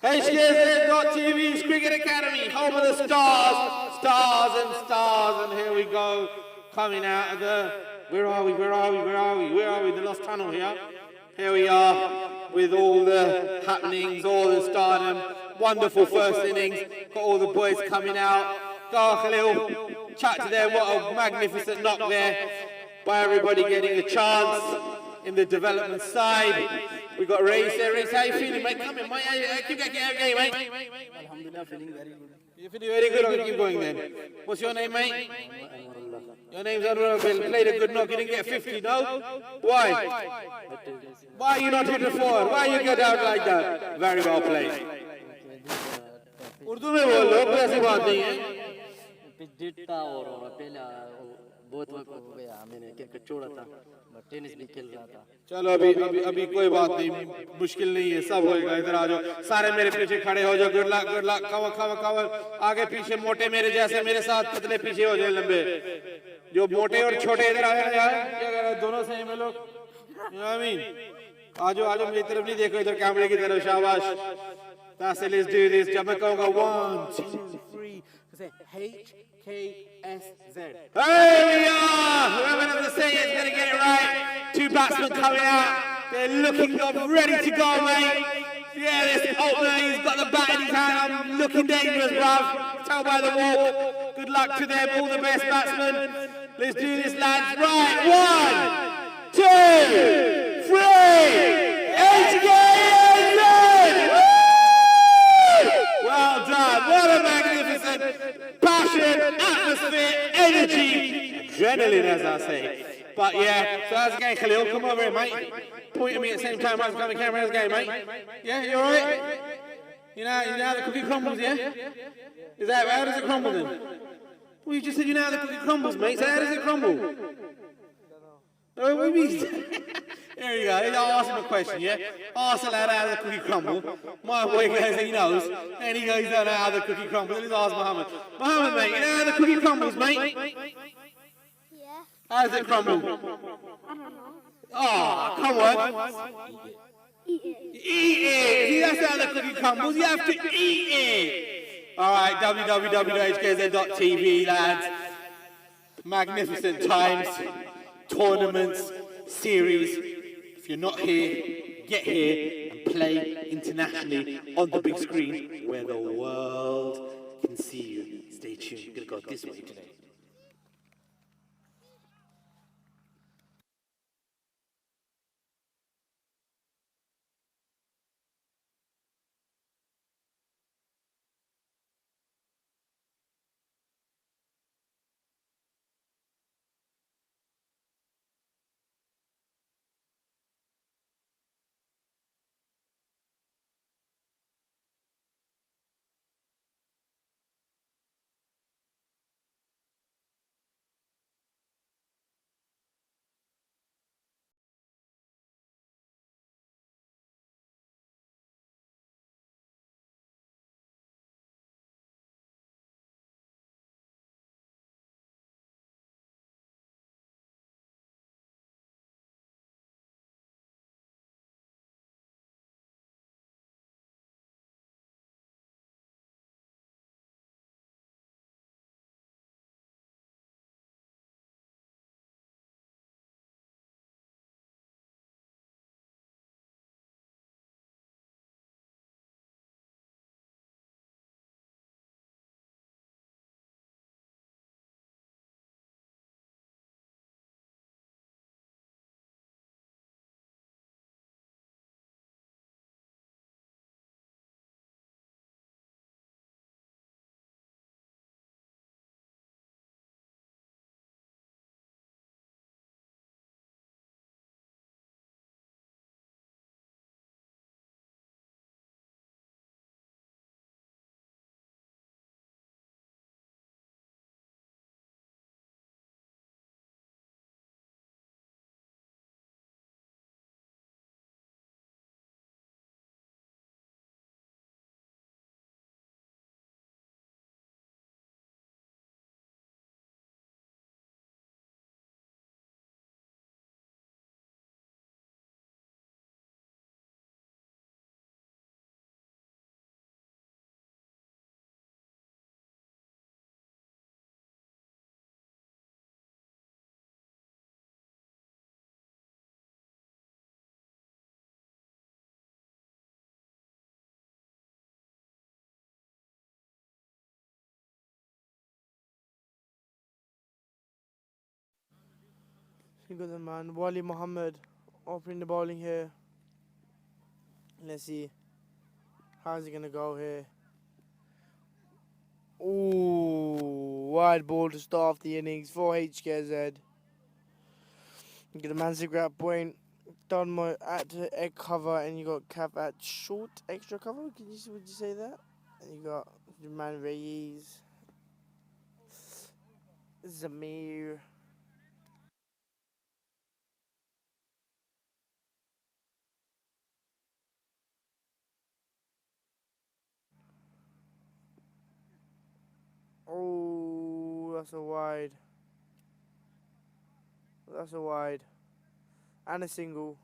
HKSZ.TV's Cricket Academy, home of the stars, stars and stars, and here we go, coming out of the, where are we, the Lost Tunnel here. Here we are, with all the happenings, all the stardom, wonderful first innings, got all the boys coming out, go Khalil, chat to them, what a magnificent knock there, by everybody getting a chance in the development side. We got Race there. Race, how you feeling, mate? Come in, mate. Keep going, mate. Alhamdulillah, feeling very good. You feeling very good? Okay, keep going then. What's your name, mate? Your name's Anwar. Played a good knock. You didn't get 50, no? Why? Why are you not hitting forward? Why you get out like that? Very well played. Urdu में बोल लो, कोई ऐसी बात नहीं है. Pitch था और पहले बहुत वक्त हो गया मैंने क्रिकेट छोड़ा था, टेनिस भी खेल रहा था. चलो अभी कोई बात नहीं, मुश्किल नहीं है, सब होएगा. इधर आ जाओ, सारे मेरे पीछे खड़े हो जाओ. Good luck, cover. आगे पीछे मोटे मेरे जैसे मेरे साथ, पतले पीछे हो जाए लंबे. जो मोटे और छोटे इधर आ जाए, क्या कह रहे हैं, दोनों सेम है लोग. आमीन. आ जाओ मेरी तरफ नहीं देखो, इधर कैमरे की तरफ. शाबाश. That's it, let's do this. जब मैं कहूँगा 1, 2, 3, say HKSZ. Hey, we are! Whoever knows the say is going to get it right. Two batsmen coming out. They're looking up, ready to go, mate. Yeah, this opener, he's got the bat in his hand. I'm looking dangerous, bruv. Tell by the walk. Good luck to them, all the best batsmen. Let's do this, lads. Right, 1, 2, 3. HKSZ! Well done. What a magnificent passion, atmosphere, energy, adrenaline, as I say. But yeah, so that's the game, Khalil. Come over here, mate. Point at me at the same time. I'm coming camera. How's the game, mate? Yeah, you all right? You know how the cookie crumbles, yeah? Is that how does it crumble then? Well, you just said you know how the cookie crumbles, mate. So how does it crumble? Oh, what do you mean? Here you go. I'll ask him a question, yeah? Ask a lad how the cookie crumble. My boy goes, he knows. And he goes, don't know how the cookie crumbles. Let's ask Muhammad. Muhammad, mate, you know how the cookie crumbles, mate? Yeah. How does it crumble? I don't know. Oh, come on. Eat it. Eat it. See, that's how the cookie crumbles. You have to eat it. All right, www.hksz.tv, lads. Magnificent times, tournaments, series. If you're not here, get here and play internationally on the big screen where the world can see you. Stay tuned. We're going to go this way today. You got the man Wali Muhammad opening the bowling here. Let's see how's he gonna go here. Ooh, wide ball to start off the innings for HKSZ. You get a man grab point. Donmo at egg cover, and you got Cap at short extra cover. Would you say that? And you got the man Reyes, Zamir. Oh, that's a wide. That's a wide. And a single.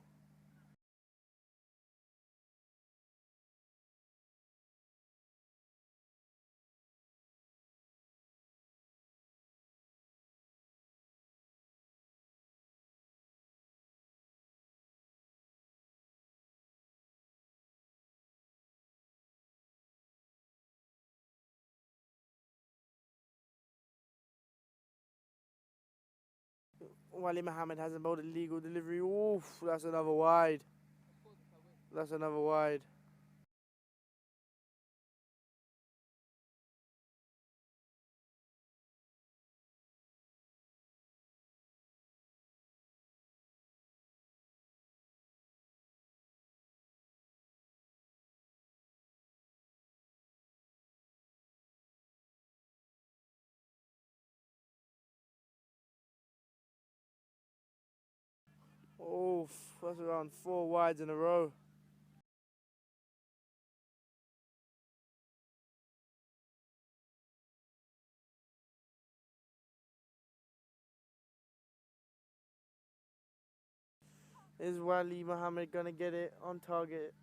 Wali Muhammad hasn't bowled a legal delivery. Oof, that's another wide. That's another wide. Oof, that's around 4 wides in a row. Is Wali Muhammad gonna get it on target?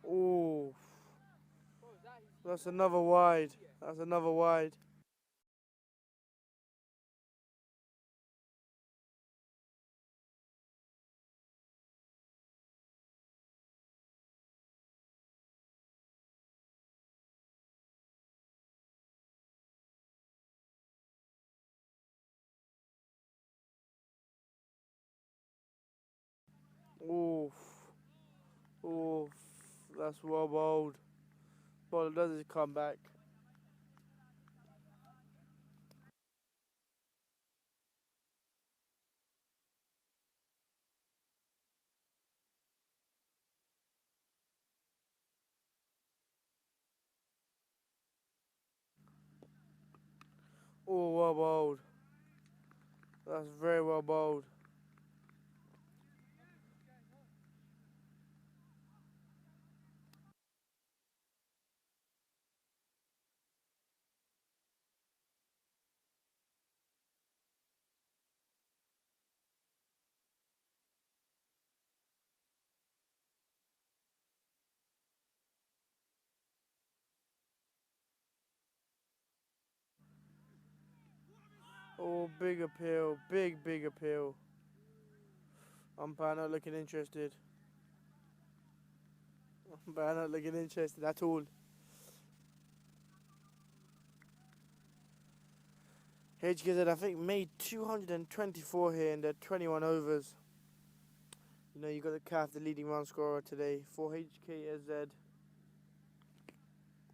Ooh, that's another wide. That's another wide. Oof, oof, that's well bowled. Bowler does his comeback. Oh, well bowled. That's very well bowled. Oh, big appeal. Big appeal. Umpire not looking interested. Umpire not looking interested at all. HKZ, I think, made 224 here in their 21 overs. You know, you got the calf, the leading run scorer today for HKSZ.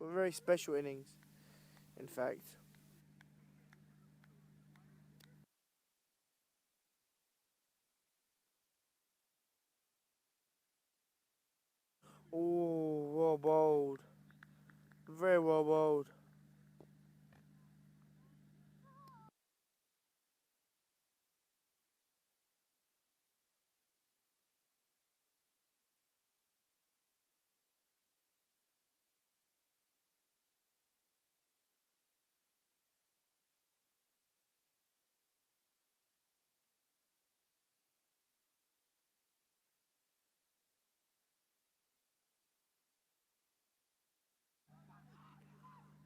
A very special innings, in fact. Oh, well bowled. Very well bowled.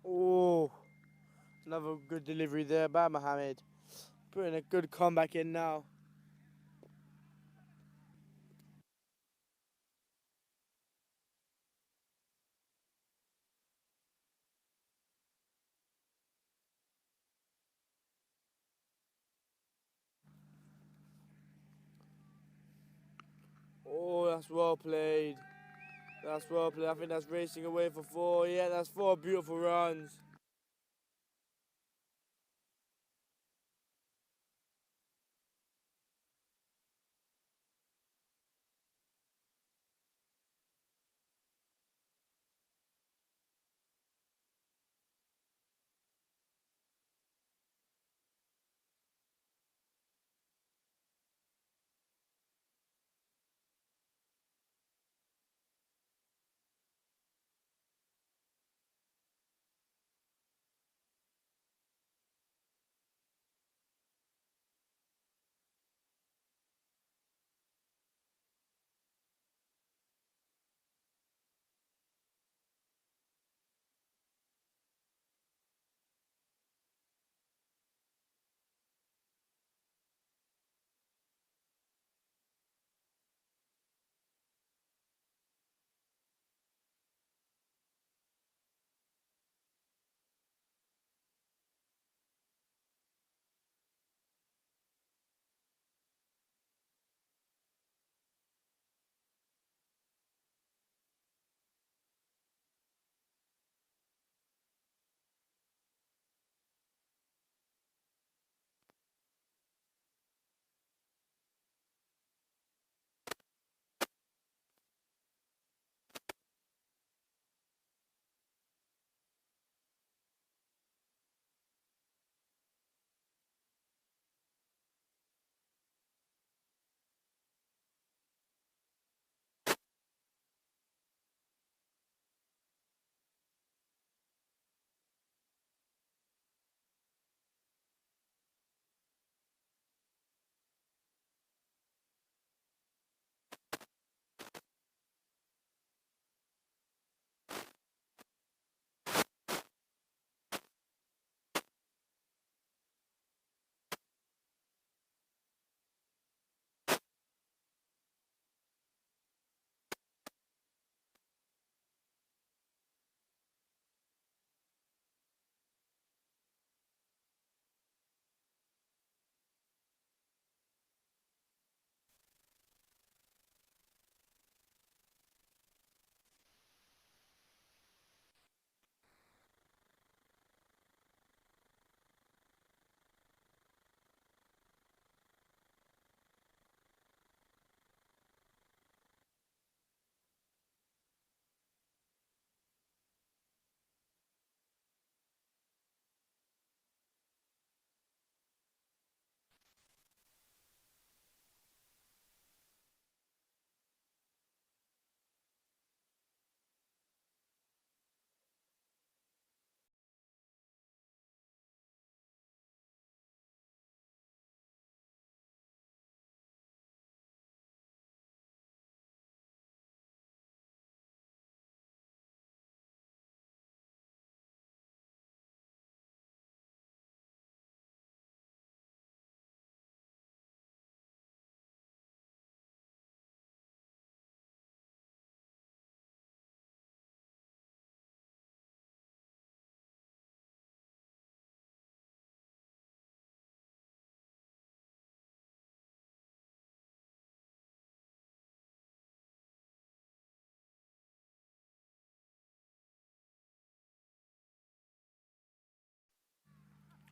Oh, another good delivery there by Mohammed. putting a good comeback in now. Oh, that's well played. That's well played. I think that's racing away for 4. Yeah, that's 4 beautiful runs.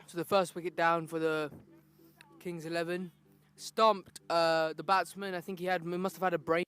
So the first wicket down for the Kings 11. Stomped the batsman. I think he must have had a brain.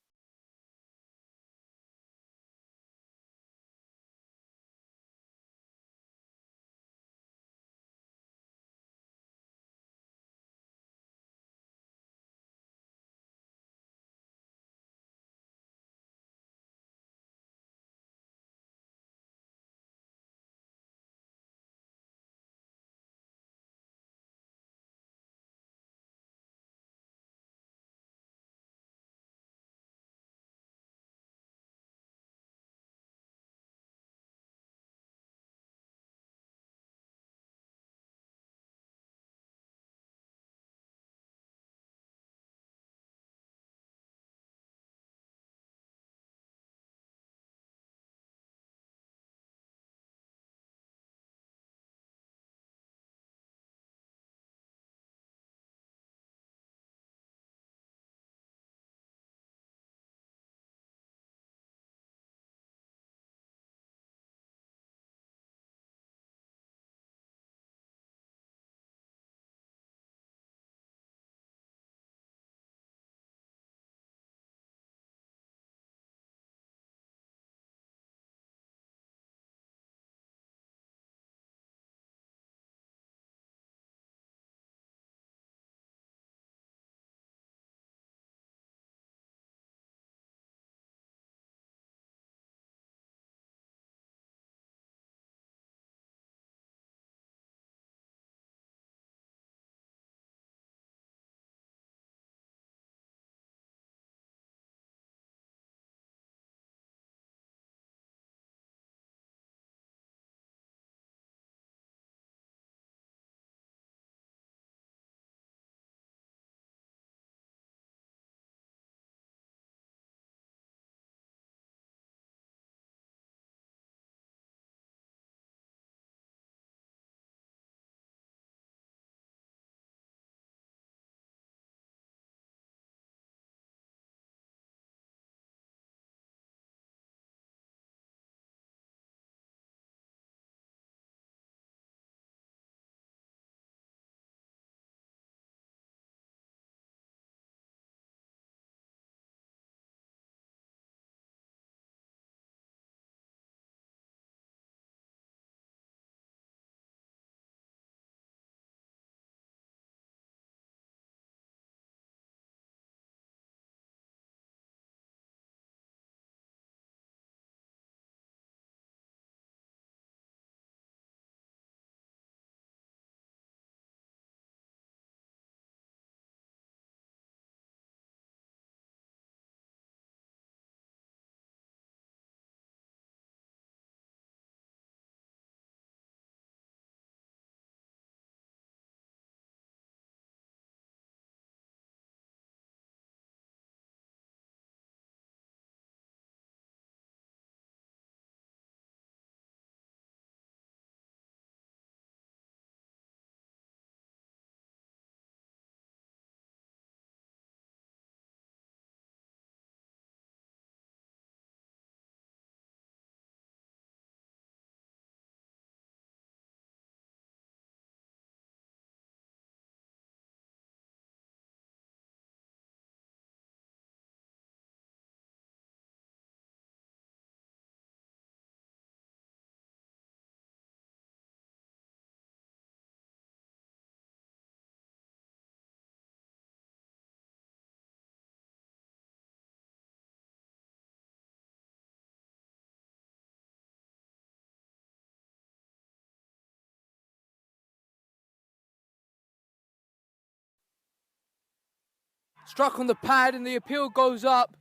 Struck on the pad and the appeal goes up.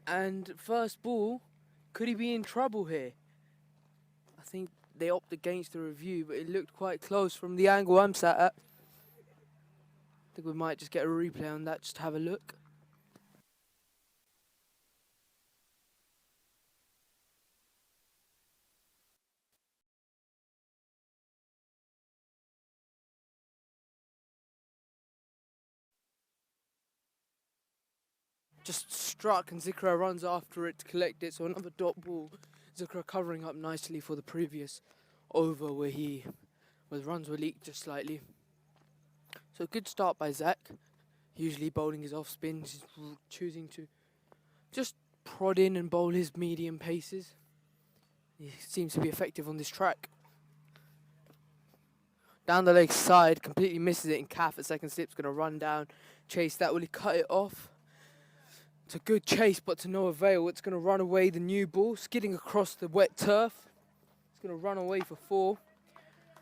And first ball, could he be in trouble here? I think they opt against the review, but it looked quite close from the angle I'm sat at. I think we might just get a replay on that, just to have a look. Just struck and Zikra runs after it to collect it, so another dot ball. Zikra covering up nicely for the previous over where the runs were leaked just slightly. So good start by Zach. Usually bowling his off spin, he's choosing to just prod in and bowl his medium paces. He seems to be effective on this track. Down the leg side, completely misses it, and Kaf at second slip's going to run down, chase that. Will he cut it off? It's a good chase, but to no avail. It's going to run away the new ball, skidding across the wet turf. It's going to run away for 4.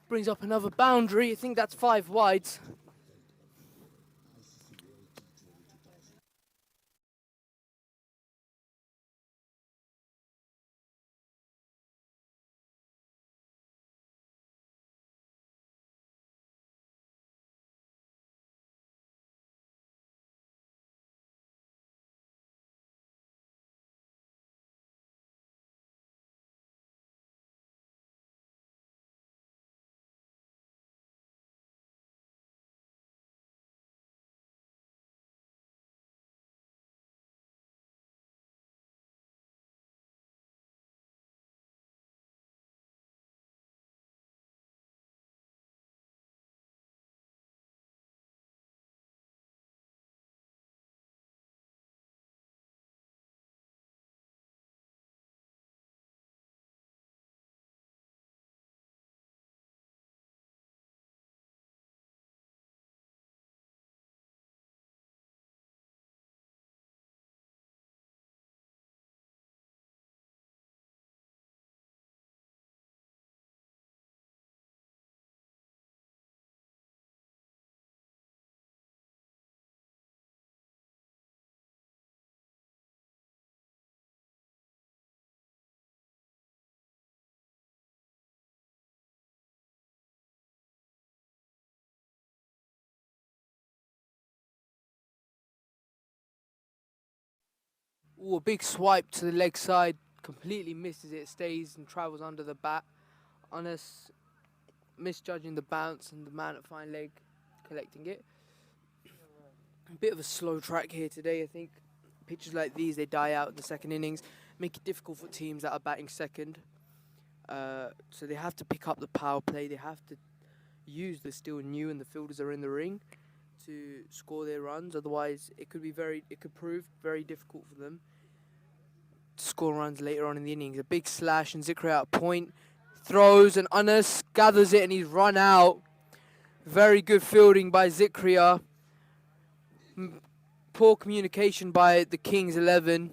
Brings up another boundary. I think that's 5 wides. Ooh, a big swipe to the leg side, completely misses it, stays and travels under the bat. Anas misjudging the bounce and the man at fine leg collecting it. A bit of a slow track here today, I think. Pitches like these, they die out in the second innings, make it difficult for teams that are batting second. So they have to pick up the power play, they have to use the still new and the fielders are in the ring to score their runs. Otherwise, it could prove very difficult for them to score runs later on in the innings. A big slash and Zikri out point, throws and Anas gathers it and he's run out. Very good fielding by Zikria. Poor communication by the Kings 11.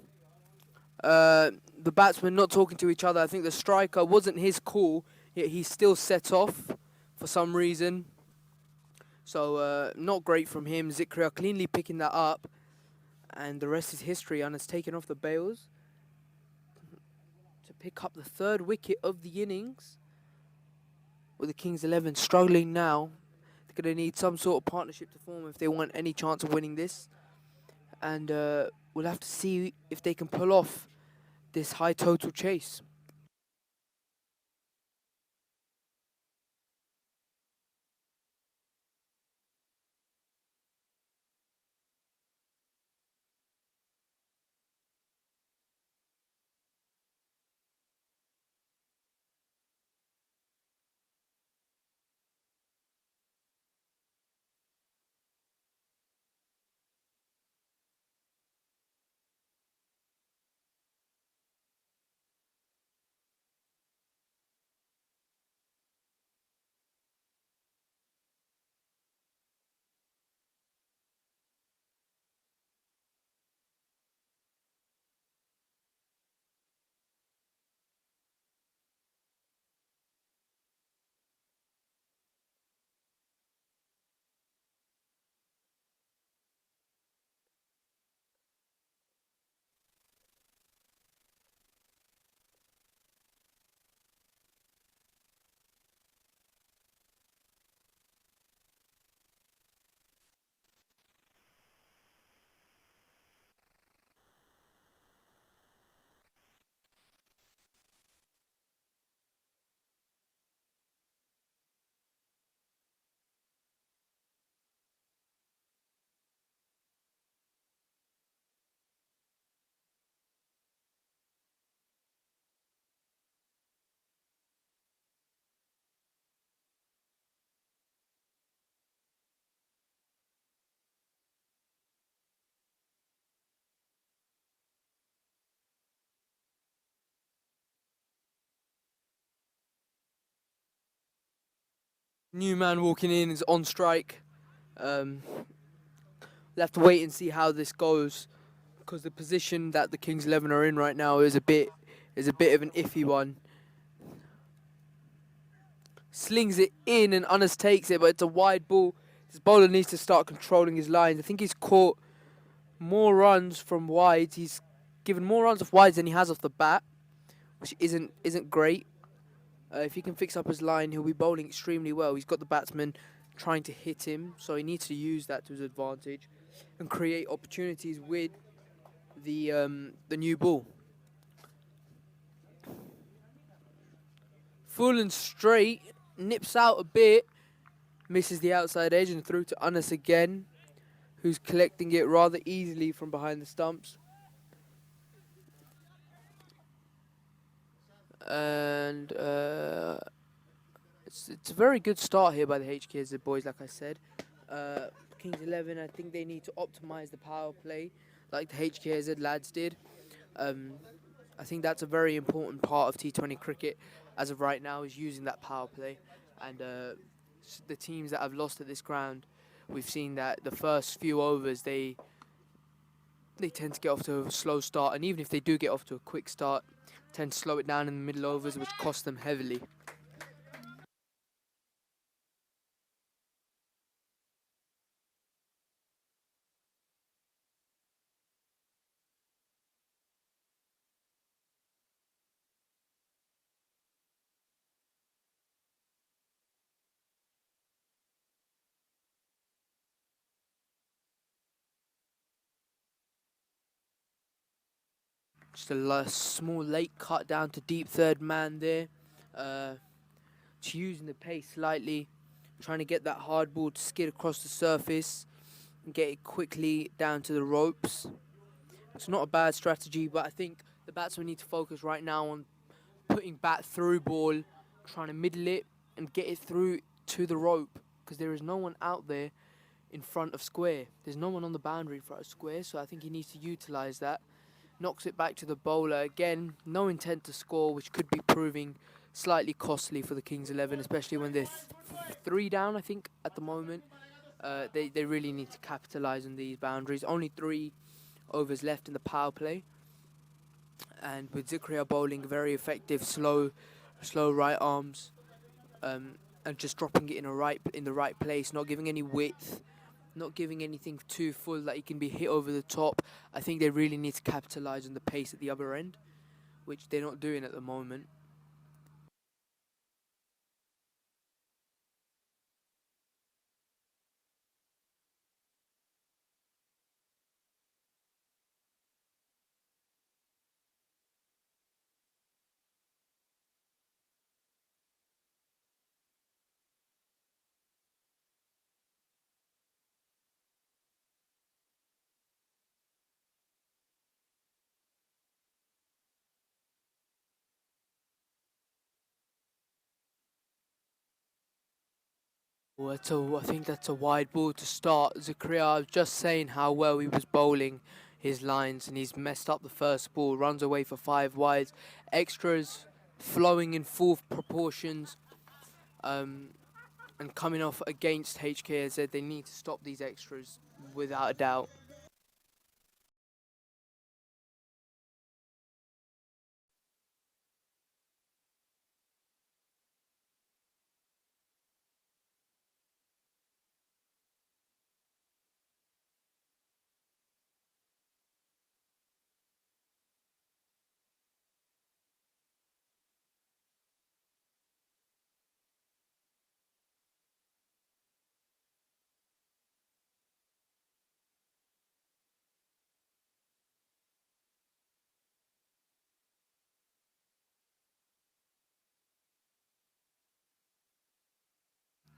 The batsmen not talking to each other. I think the striker wasn't his call, yet he still set off for some reason. So not great from him. Zikria cleanly picking that up. And the rest is history. And has taken off the bails to pick up the 3rd wicket of the innings. With the Kings 11 struggling now. They're going to need some sort of partnership to form if they want any chance of winning this. And we'll have to see if they can pull off this high total chase. New man walking in is on strike. We'll have to wait and see how this goes, because the position that the Kings 11 are in right now is a bit of an iffy one. Slings it in and Unners takes it, but it's a wide ball. This bowler needs to start controlling his lines. I think he's caught more runs from wides. He's given more runs off wides than he has off the bat, which isn't great. If he can fix up his line, he'll be bowling extremely well. He's got the batsman trying to hit him, so he needs to use that to his advantage and create opportunities with the new ball. Full and straight, nips out a bit, misses the outside edge and through to Unners again, who's collecting it rather easily from behind the stumps. And it's a very good start here by the HKSZ boys, like I said. Kings 11, I think they need to optimise the power play like the HKSZ lads did. I think that's a very important part of T20 cricket as of right now, is using that power play. And the teams that have lost at this ground, we've seen that the first few overs they tend to get off to a slow start, and even if they do get off to a quick start, tend to slow it down in the middle overs, which cost them heavily. Just a small late cut down to deep third man there. Just using the pace slightly, trying to get that hard ball to skid across the surface and get it quickly down to the ropes. It's not a bad strategy, but I think the batsmen need to focus right now on putting bat through ball, trying to middle it and get it through to the rope, because there is no one out there in front of square. There's no one on the boundary in front of square, so I think he needs to utilise that. Knocks it back to the bowler. Again, no intent to score, which could be proving slightly costly for the Kings 11, especially when they're 3 down, I think, at the moment. They really need to capitalise on these boundaries. Only 3 overs left in the power play. And with Zikria bowling very effective, slow right arms, and just dropping it in the right place, not giving any width, not giving anything too full that he can be hit over the top. I think they really need to capitalise on the pace at the other end, which they're not doing at the moment. I think that's a wide ball to start. Zakaria, I was just saying how well he was bowling his lines, and he's messed up the first ball. Runs away for 5 wides. Extras flowing in full proportions, and coming off against HKSZ. They need to stop these extras without a doubt.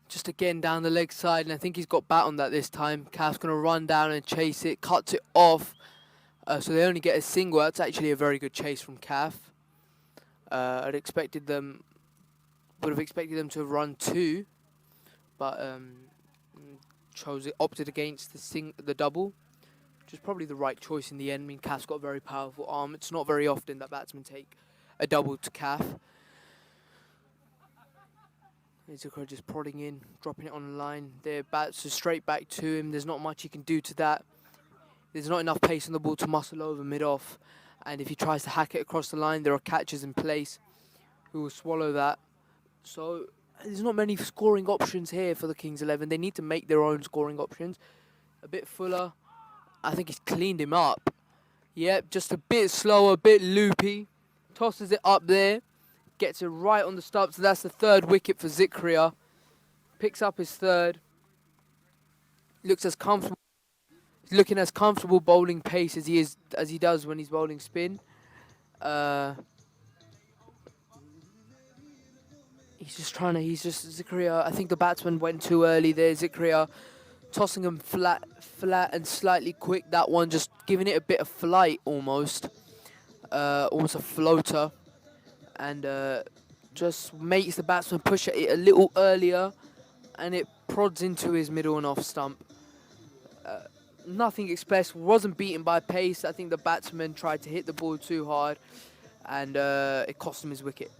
Just again down the leg side, and I think he's got bat on that this time. Calf's going to run down and chase it, cuts it off. So they only get a single. That's actually a very good chase from Calf. Would have expected them to run 2, but opted against the double, which is probably the right choice in the end. I mean, Calf's got a very powerful arm. It's not very often that batsmen take a double to Calf. Zikria just prodding in, dropping it on the line. Their bats are straight back to him. There's not much he can do to that. There's not enough pace on the ball to muscle over mid-off. And if he tries to hack it across the line, there are catchers in place who will swallow that. So there's not many scoring options here for the Kings 11. They need to make their own scoring options. A bit fuller. I think he's cleaned him up. Yep, just a bit slower, a bit loopy. Tosses it up there. Gets it right on the stump. So that's the third wicket for Zikria. Picks up his third. Looks as comfortable. He's looking as comfortable bowling pace as he does when he's bowling spin. He's just Zikria. I think the batsman went too early there. Zikria tossing him flat and slightly quick. That one just giving it a bit of flight almost. Almost a floater. And just makes the batsman push at it a little earlier. And it prods into his middle and off stump. Nothing expressed. Wasn't beaten by pace. I think the batsman tried to hit the ball too hard. And it cost him his wicket.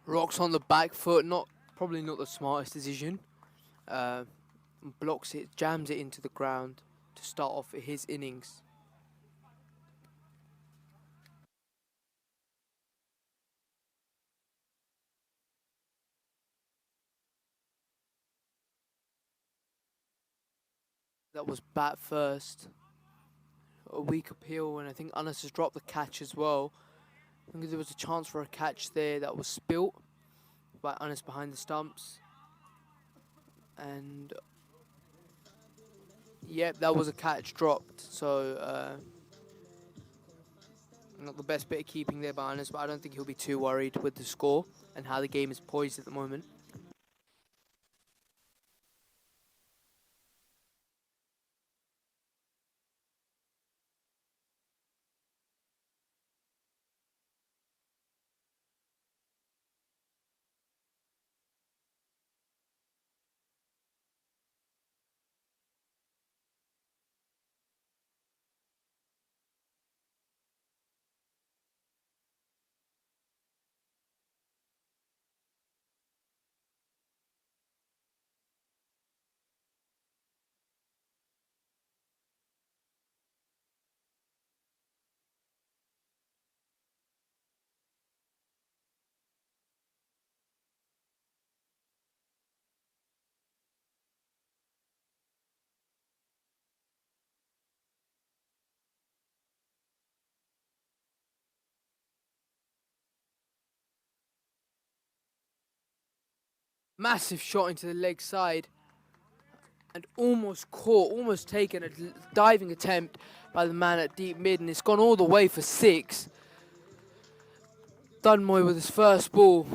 Rocks on the back foot, probably not the smartest decision. Blocks it, jams it into the ground to start off his innings. That was bat first. A weak appeal, and I think Anas has dropped the catch as well. I think there was a chance for a catch there that was spilt by Anas behind the stumps. And yep, that was a catch dropped. So not the best bit of keeping there by Anas, but I don't think he'll be too worried with the score and how the game is poised at the moment. Massive shot into the leg side. And almost caught, almost taken a diving attempt by the man at deep mid, and it's gone all the way for 6. Dunmoy with his first ball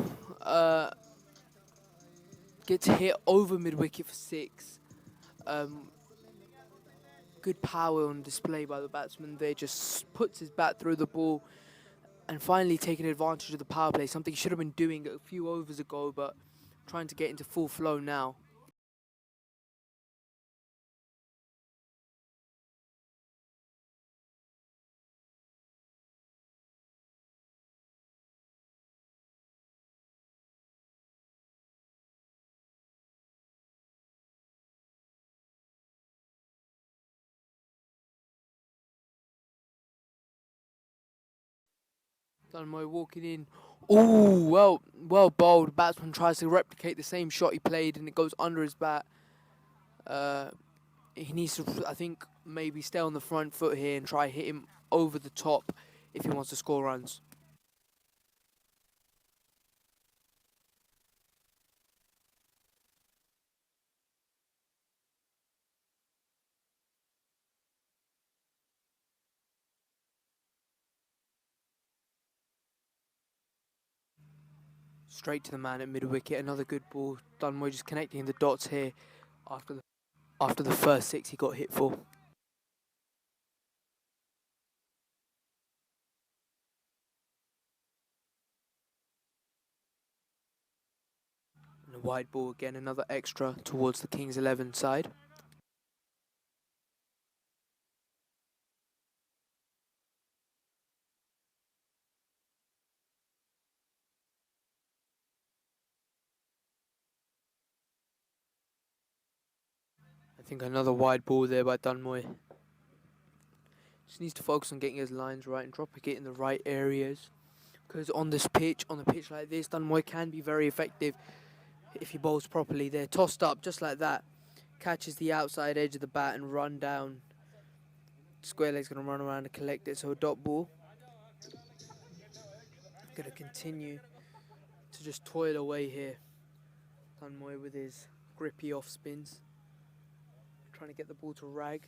gets hit over mid-wicket for 6. Good power on display by the batsman there, just puts his bat through the ball and finally taking advantage of the power play, something he should have been doing a few overs ago, but trying to get into full flow now. Dunmoy walking in. Ooh, well bowled. Batsman tries to replicate the same shot he played, and it goes under his bat. He needs to, I think, maybe stay on the front foot here and try hit him over the top if he wants to score runs. Straight to the man at mid-wicket, another good ball. Dunmoy just connecting the dots here after the first 6 he got hit for. And a wide ball again, another extra towards the Kings 11 side. I think another wide ball there by Dunmoy. Just needs to focus on getting his lines right and dropping it in the right areas. Because on this pitch, on a pitch like this, Dunmoy can be very effective if he bowls properly. They're tossed up just like that. Catches the outside edge of the bat and run down. Square leg's going to run around and collect it, so a dot ball. Going to continue to just toil away here. Dunmoy with his grippy off spins. Trying to get the ball to rag.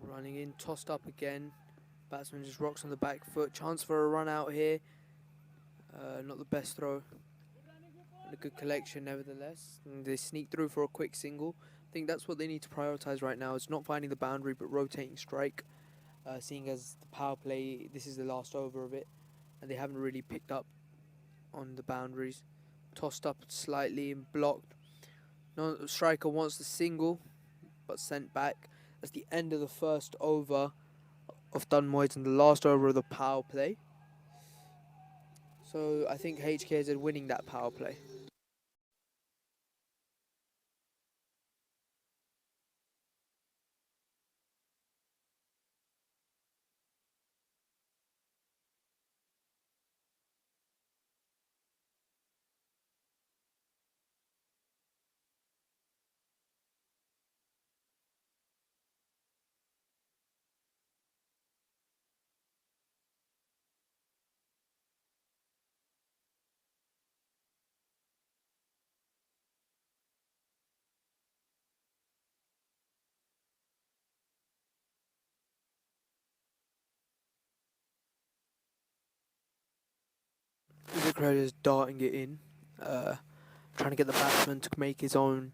Running in, tossed up again. Batsman just rocks on the back foot. Chance for a run out here. Not the best throw. And a good collection nevertheless. And they sneak through for a quick single. I think that's what they need to prioritise right now. Is not finding the boundary but rotating strike. Seeing as the power play, this is the last over of it. And they haven't really picked up on the boundaries. Tossed up slightly and blocked. No striker wants the single but sent back. That's the end of the first over of Dunmoy's and the last over of the power play. So I think HKSZ winning that power play. Zikra is darting it in, trying to get the batsman to make his own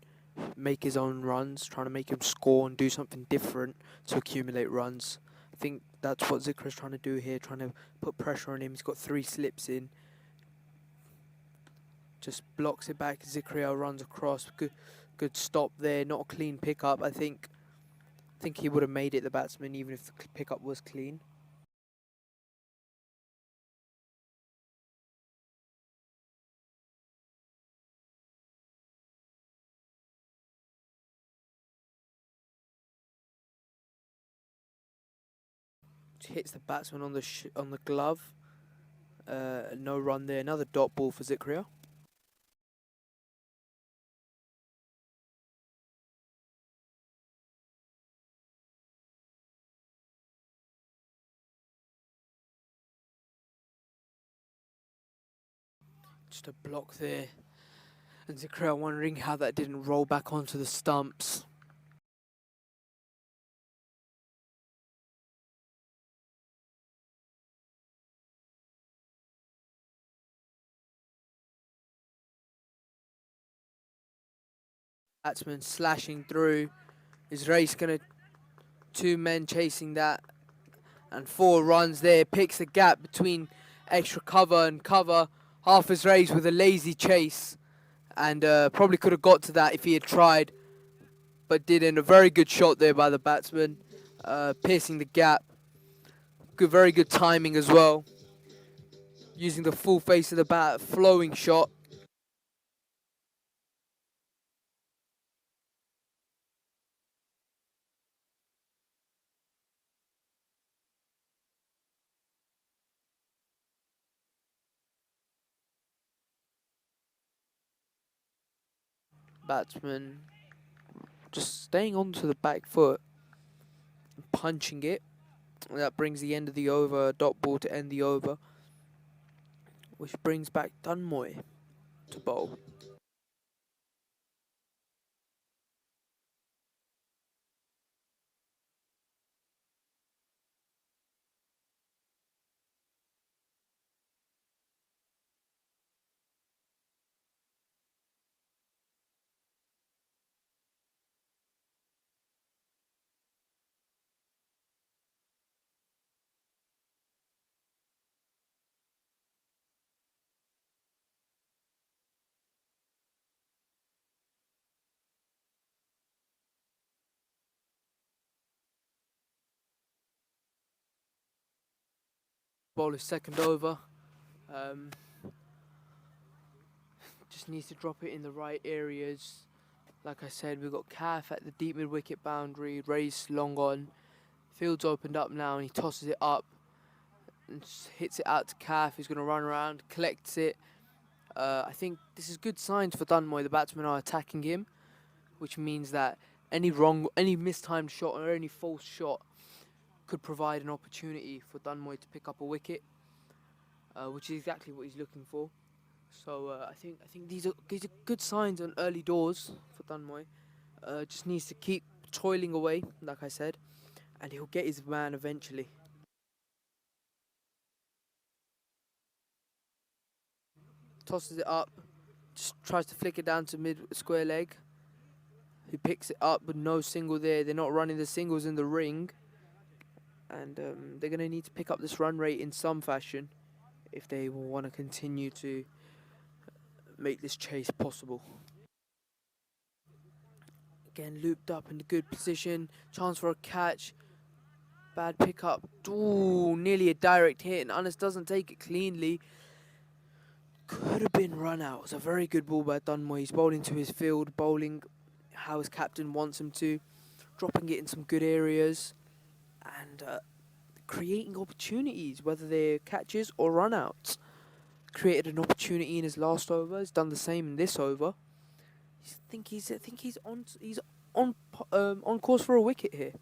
runs, trying to make him score and do something different to accumulate runs. I think that's what Zikra is trying to do here, trying to put pressure on him. He's got 3 slips in. Just blocks it back. Zikria runs across. Good stop there. Not a clean pickup. I think he would have made it, the batsman, even if the pickup was clean. Hits the batsman on the glove. No run there. Another dot ball for Zikria. Just a block there. And Zikria wondering how that didn't roll back onto the stumps. Batsman slashing through. Is Race gonna 2 men chasing that, and 4 runs there. Picks the gap between extra cover and cover. Hafiz Race with a lazy chase, and probably could have got to that if he had tried, but didn't. A very good shot there by the batsman, piercing the gap. Very good timing as well. Using the full face of the bat, flowing shot. batsman just staying onto the back foot, punching it. That brings the end of the over, dot ball to end the over, which brings back Dunmoy to bowl. Bowler's second over. Just needs to drop it in the right areas. Like I said, we've got Calf at the deep mid-wicket boundary, raised long on. Field's opened up now and he tosses it up and just hits it out to Calf, who's going to run around, collects it. I think this is good signs for Dunmoy. The batsmen are attacking him, which means that any mistimed shot or any false shot could provide an opportunity for Dunmoy to pick up a wicket, which is exactly what he's looking for. So I think these are good signs on early doors for Dunmoy. Just needs to keep toiling away, like I said, and he'll get his man eventually. Tosses it up, just tries to flick it down to mid square leg. He picks it up, but no single there. They're not running the singles in the ring, and they're going to need to pick up this run rate in some fashion if they will want to continue to make this chase possible. Again, looped up in a good position. Chance for a catch. Bad pickup. Ooh, nearly a direct hit, and Anas doesn't take it cleanly. Could have been run out. It was a very good ball by Dunmoy. He's bowling to his field, bowling how his captain wants him to, dropping it in some good areas, and creating opportunities, whether they're catches or run-outs. Created an opportunity in his last over. He's done the same in this over. I think he's on course for a wicket here.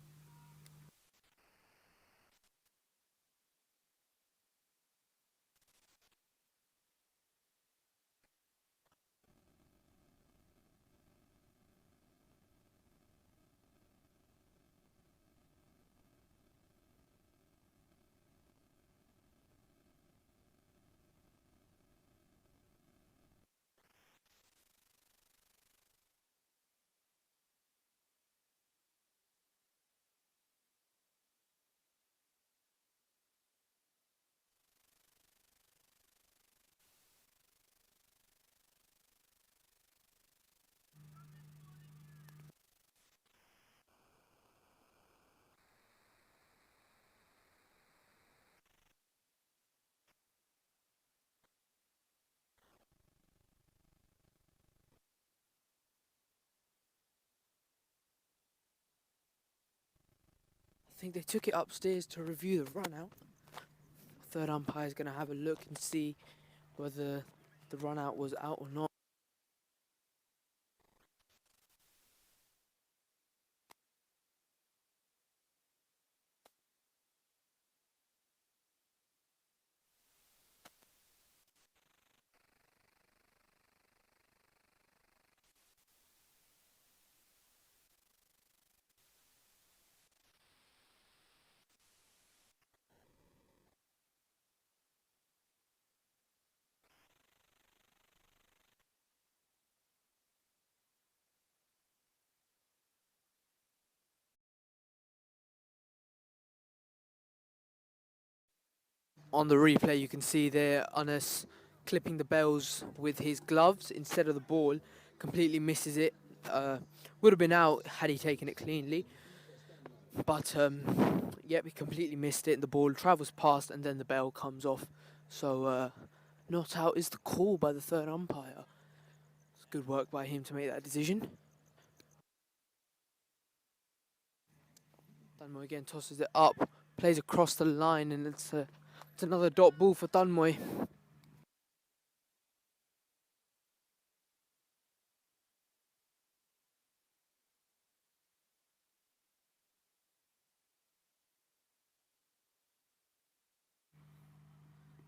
I think they took it upstairs to review the run out. Third umpire is going to have a look and see whether the run out was out or not. On the replay, you can see there Anas clipping the bells with his gloves instead of the ball. Completely misses it. Would have been out had he taken it cleanly. But, yep, he completely missed it. The ball travels past and then the bell comes off. So, not out is the call by the third umpire. It's good work by him to make that decision. Dunmoy again tosses it up, plays across the line, and it's another dot ball for Dunmoy.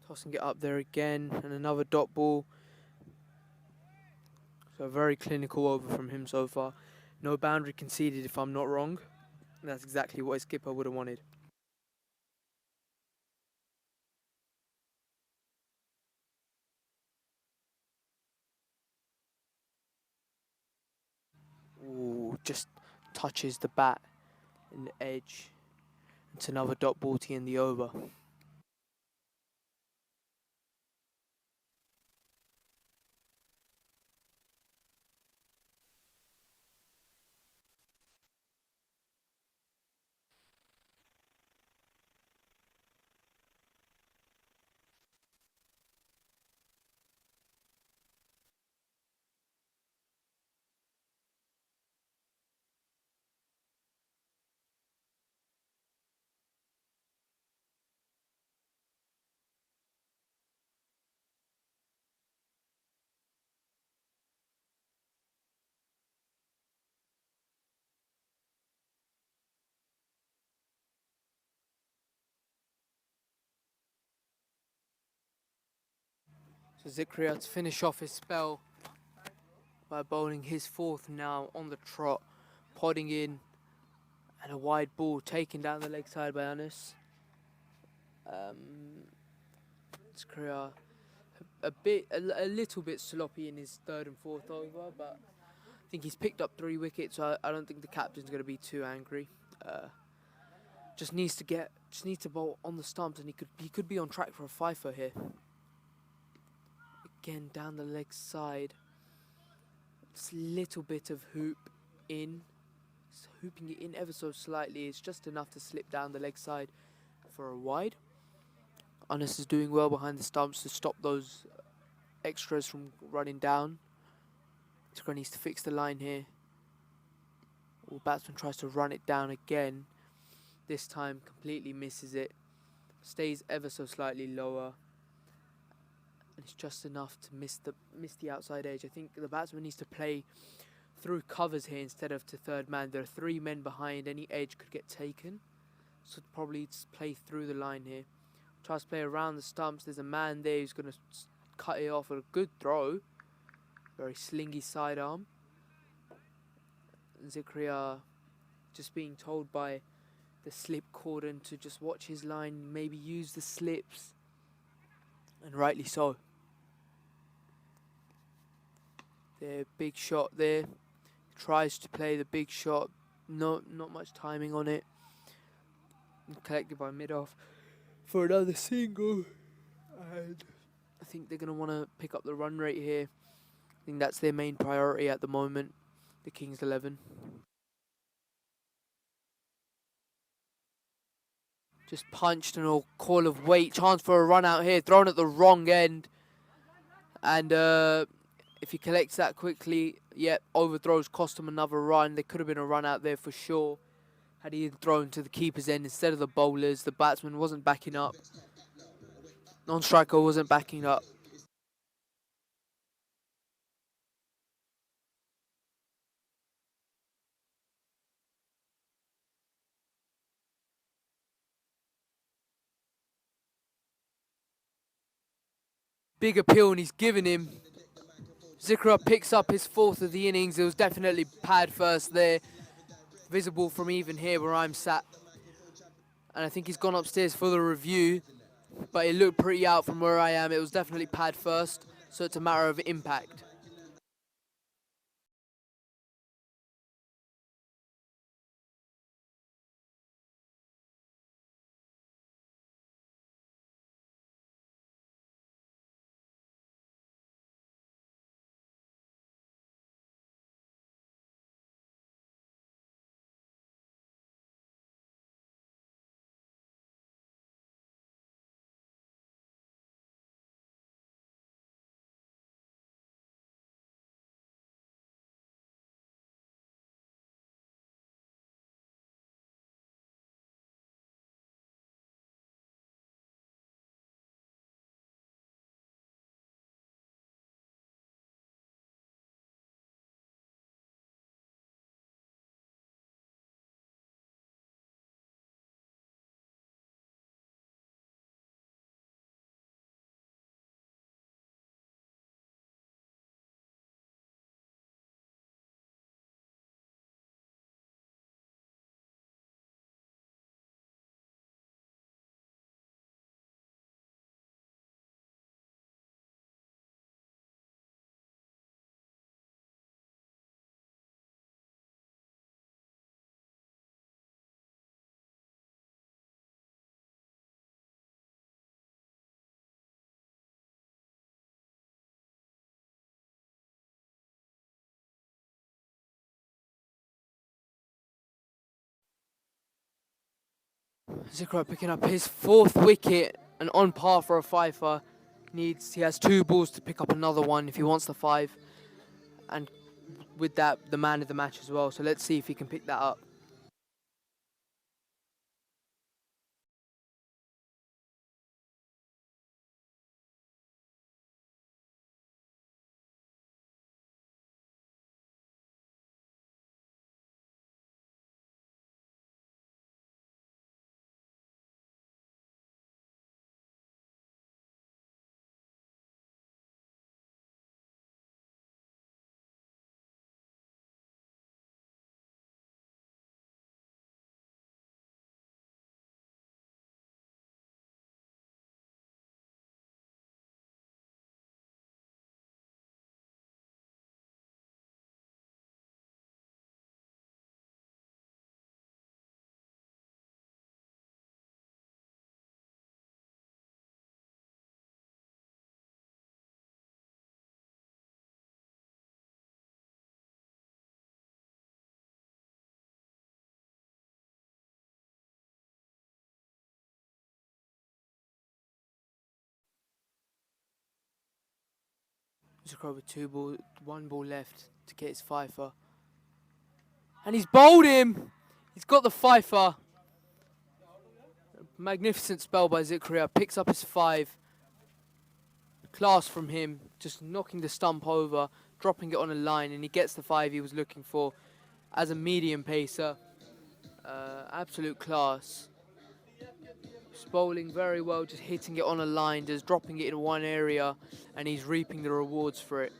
Tossing it up there again, and another dot ball. So a very clinical over from him so far. No boundary conceded if I'm not wrong. And that's exactly what his skipper would have wanted. Ooh, just touches the bat in the edge. It's another dot ball to end the over. So Zikria to finish off his spell by bowling his fourth now on the trot, podding in, and a wide ball taken down the leg side by Anis. Zikria a little bit sloppy in his third and fourth over, but I think he's picked up 3 wickets, so I don't think the captain's going to be too angry. Just needs to bowl on the stumps, and he could be on track for a fifer here. Again down the leg side. Just a little bit of hoop in. Just hooping it in ever so slightly. It's just enough to slip down the leg side for a wide. Anis is doing well behind the stumps to stop those extras from running down. Zikria needs to fix the line here. The batsman tries to run it down again. This time completely misses it. Stays ever so slightly lower. And it's just enough to miss the outside edge. I think the batsman needs to play through covers here instead of to third man. There are 3 men behind. Any edge could get taken. So probably just play through the line here. Tries to play around the stumps. There's a man there who's going to cut it off with a good throw. Very slingy sidearm. Zikria just being told by the slip cordon to just watch his line, maybe use the slips. And rightly so. There, big shot there. Tries to play the big shot. Not much timing on it. And collected by mid-off for another single. And I think they're going to want to pick up the run rate here. I think that's their main priority at the moment. The Kings 11. Just punched and all call of weight. Chance for a run out here. Thrown at the wrong end. And if he collects that quickly, overthrows cost him another run. There could have been a run out there for sure. Had he thrown to the keeper's end instead of the bowlers. The batsman wasn't backing up. Non-striker wasn't backing up. Big appeal and he's given him. Zikria picks up his 4th of the innings. It was definitely pad first there. Visible from even here where I'm sat. And I think he's gone upstairs for the review. But it looked pretty out from where I am. It was definitely pad first. So it's a matter of impact. Zikro picking up his 4th wicket and on par for a fifer. He has 2 balls to pick up another one if he wants the 5. And with that, the man of the match as well. So let's see if he can pick that up. Zikro with 1 ball left to get his fifer. And he's bowled him! He's got the fifer. Magnificent spell by Zikria. Picks up his 5. Class from him. Just knocking the stump over. Dropping it on a line. And he gets the 5 he was looking for. As a medium pacer. Absolute class. Just bowling very well. Just hitting it on a line. Just dropping it in one area. And he's reaping the rewards for it.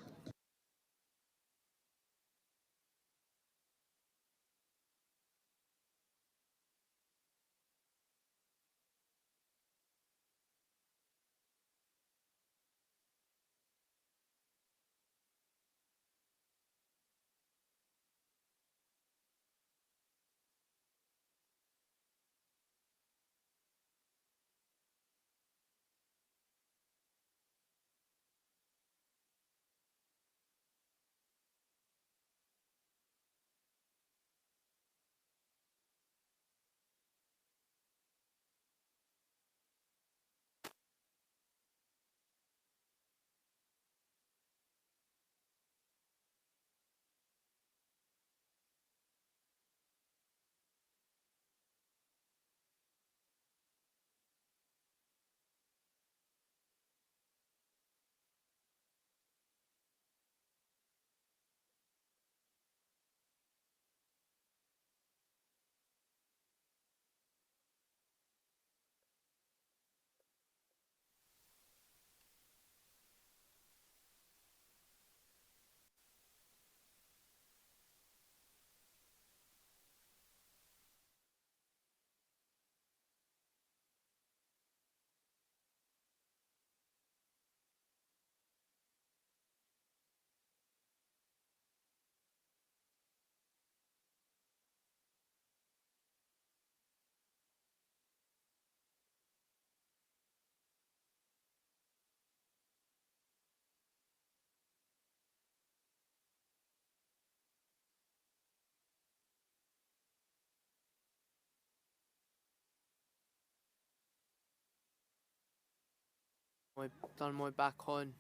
Done my back on.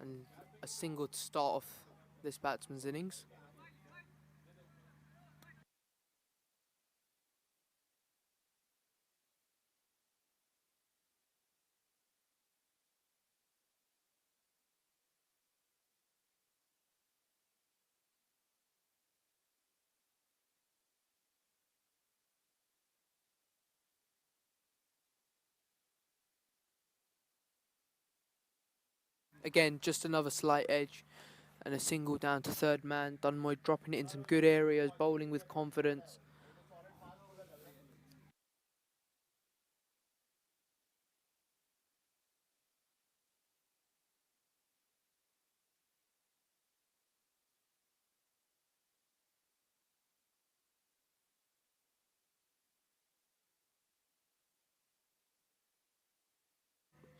And a single to start off this batsman's innings. Again, just another slight edge and a single down to 3rd man. Dunmoy dropping it in some good areas, bowling with confidence.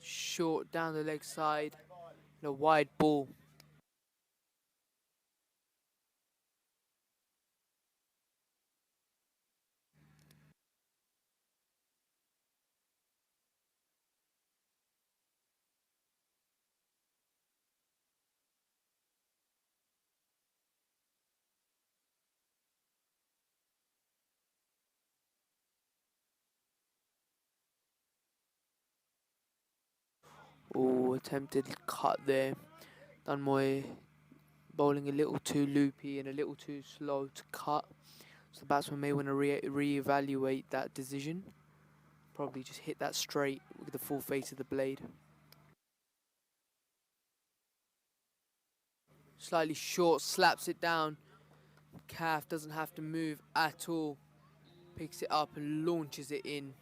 Short down the leg side and a wide ball. Oh, attempted cut there. Dunmoy bowling a little too loopy and a little too slow to cut. So the batsman may want to re-evaluate that decision. Probably just hit that straight with the full face of the blade. Slightly short, slaps it down. Calf doesn't have to move at all. Picks it up and launches it in.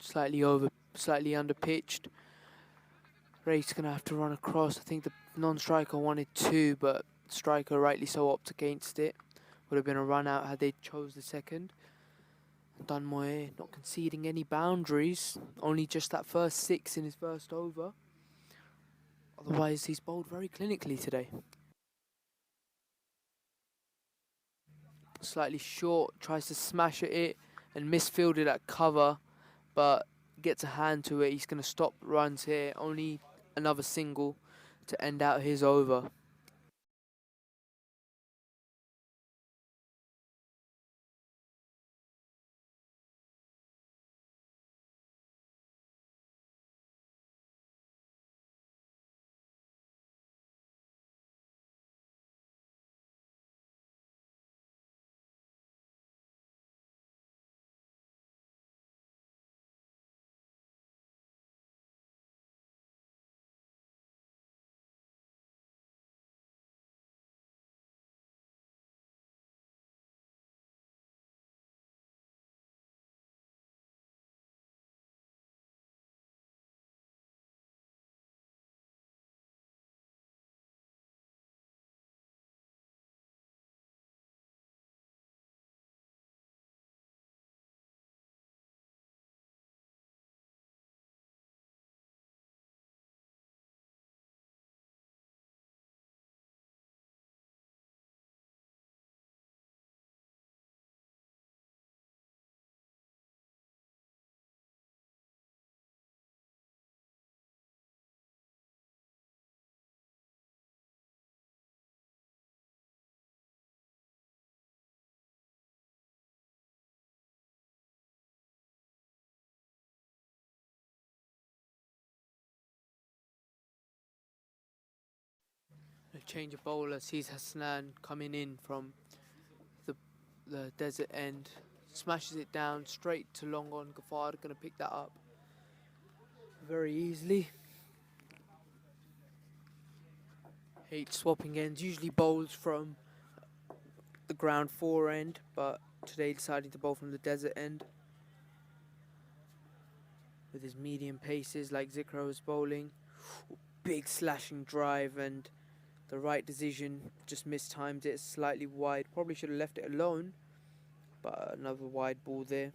Slightly under pitched. Ray's gonna have to run across. I think the non-striker wanted 2, but striker rightly so opted against it. Would have been a run out had they chose the second. Dunmoy not conceding any boundaries, only just that first 6 in his first over. Otherwise, he's bowled very clinically today. Slightly short, tries to smash at it and misfielded at cover, but gets a hand to it. He's going to stop runs here. Only another single to end out his over. A change of bowler sees Hasnan coming in from the desert end. Smashes it down straight to long on. Ghaffar going to pick that up very easily. H swapping ends, usually bowls from the ground 4 end, but today deciding to bowl from the desert end. With his medium paces like Zikra was bowling. Big slashing drive and the right decision, just mistimed it slightly wide. Probably should have left it alone, but another wide ball there.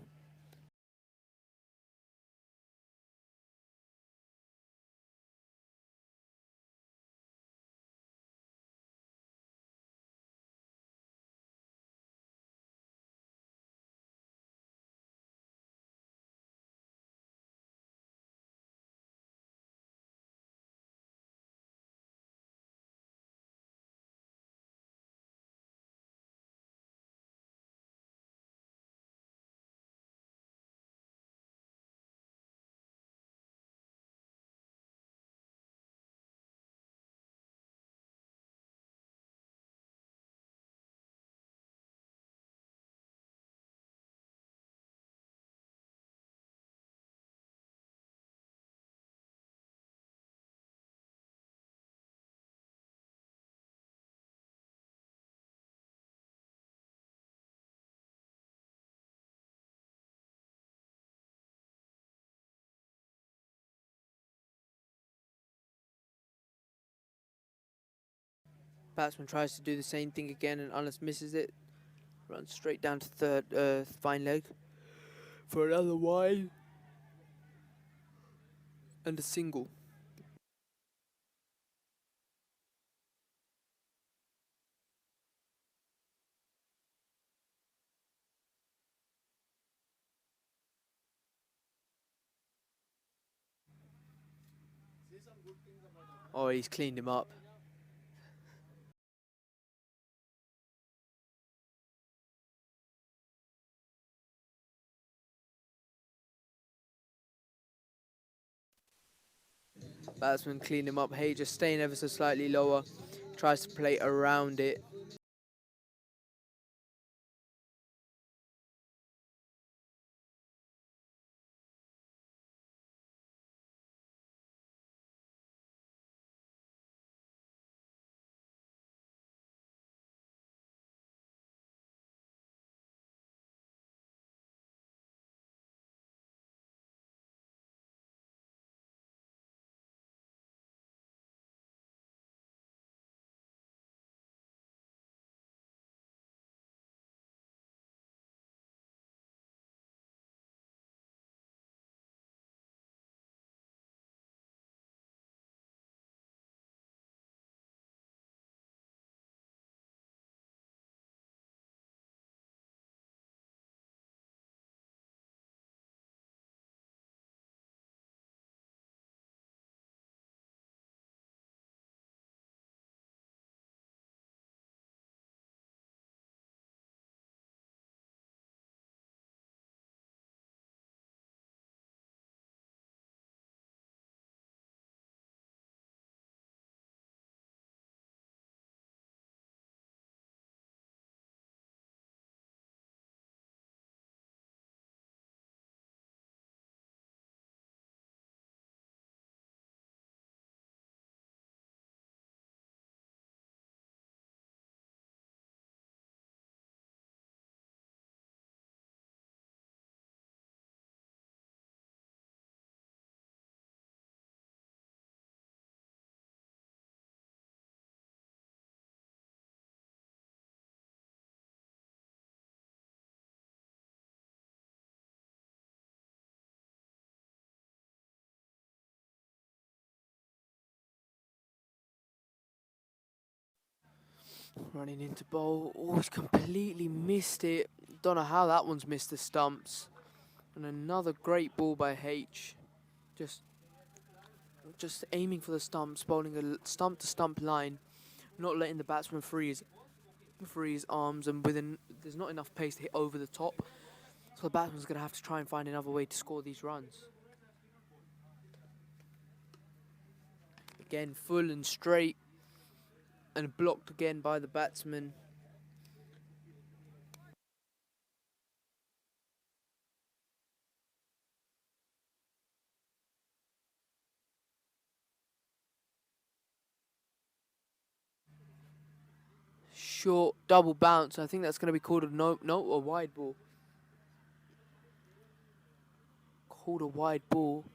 Batsman tries to do the same thing again and Anas misses it. Runs straight down to third, fine leg for another wide and a single. Oh, he's cleaned him up. Batsman cleaned him up. Hay just staying ever so slightly lower. Tries to play around it. Running into bowl. Oh, he's completely missed it. Don't know how that one's missed the stumps. And another great ball by H. Just aiming for the stumps, bowling a stump to stump line, not letting the batsman free his arms, and there's not enough pace to hit over the top. So the batsman's going to have to try and find another way to score these runs. Again, full and straight, and blocked again by the batsman. Short double bounce. I think that's going to be called a a wide ball. Called a wide ball.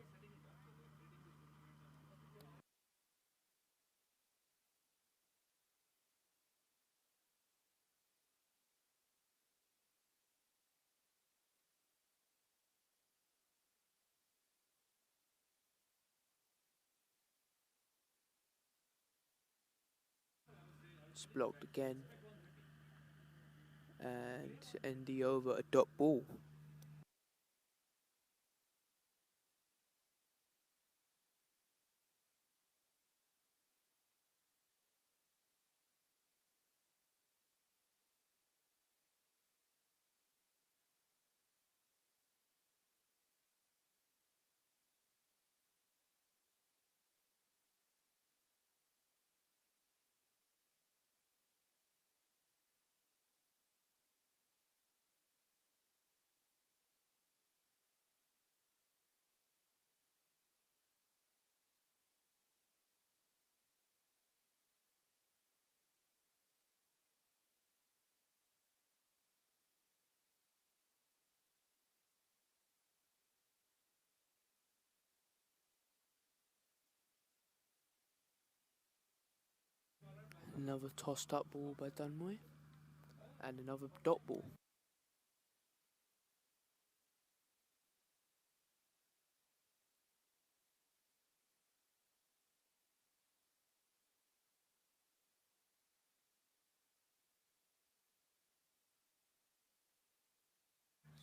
It's blocked again. And to end the over, a dot ball. Another tossed up ball by Dunmoy. And another dot ball.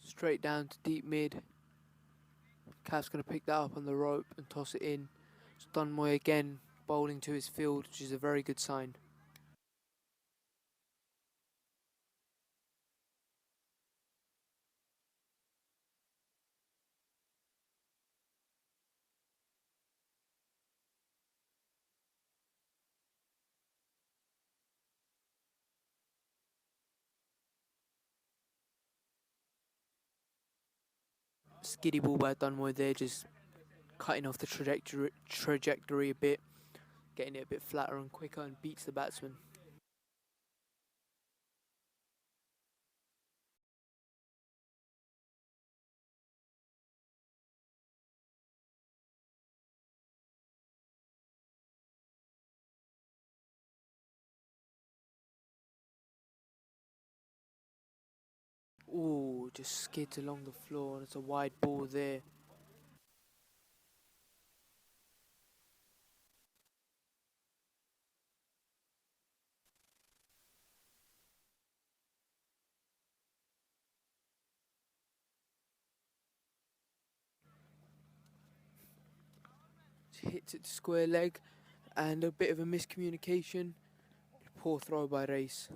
Straight down to deep mid. Cap's going to pick that up on the rope and toss it in. So Dunmoy again bowling to his field, which is a very good sign. Skiddy ball by Dunmoy there, just cutting off the trajectory a bit, getting it a bit flatter and quicker, and beats the batsman. Ooh, just skids along the floor, and it's a wide ball there. Hits it to square leg, and a bit of a miscommunication. Poor throw by Race.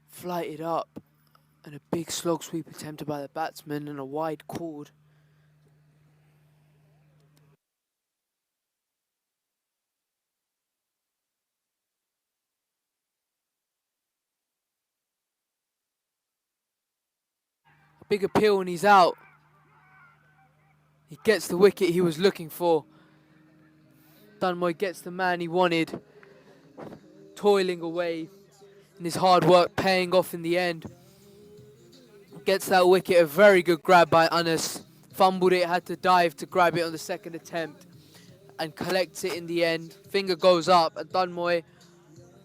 Flighted up, and a big slog sweep attempted by the batsman, and a wide chord. A big appeal, and he's out. He gets the wicket he was looking for. Dunmoy gets the man he wanted, toiling away, and his hard work paying off in the end. Gets that wicket, a very good grab by Anas. Fumbled it, had to dive to grab it on the second attempt, and collects it in the end. Finger goes up, and Dunmoy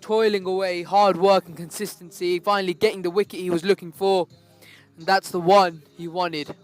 toiling away, hard work and consistency, finally getting the wicket he was looking for, and that's the one he wanted.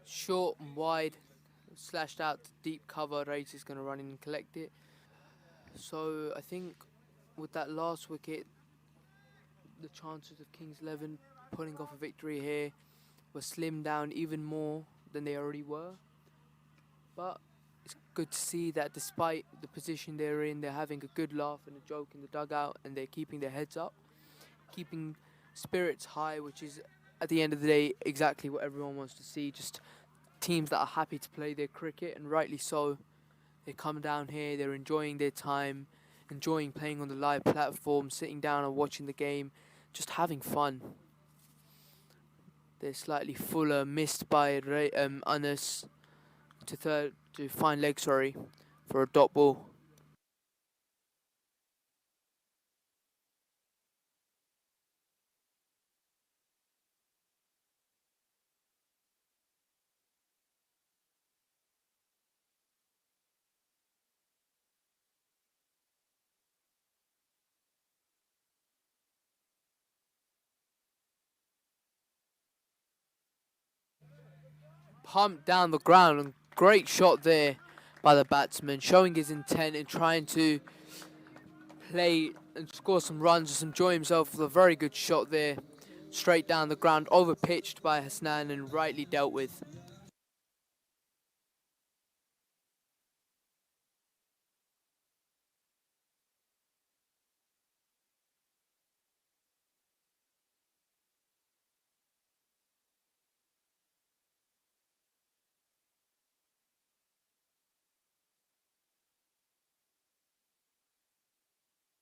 Short and wide, slashed out to deep cover. Race is going to run in and collect it. So I think with that last wicket, the chances of Kings 11 pulling off a victory here were slimmed down even more than they already were. But it's good to see that despite the position they're in, they're having a good laugh and a joke in the dugout, and they're keeping their heads up, keeping spirits high, which is at the end of the day exactly what everyone wants to see. Just teams that are happy to play their cricket, and rightly so. They come down here, they're enjoying their time, enjoying playing on the live platform, sitting down and watching the game, just having fun. They're slightly fuller, missed by Anas to fine leg, sorry, for a dot ball. Pumped down the ground, and great shot there by the batsman, showing his intent in trying to play and score some runs, just enjoy himself with a very good shot there, straight down the ground, over pitched by Hasnan and rightly dealt with.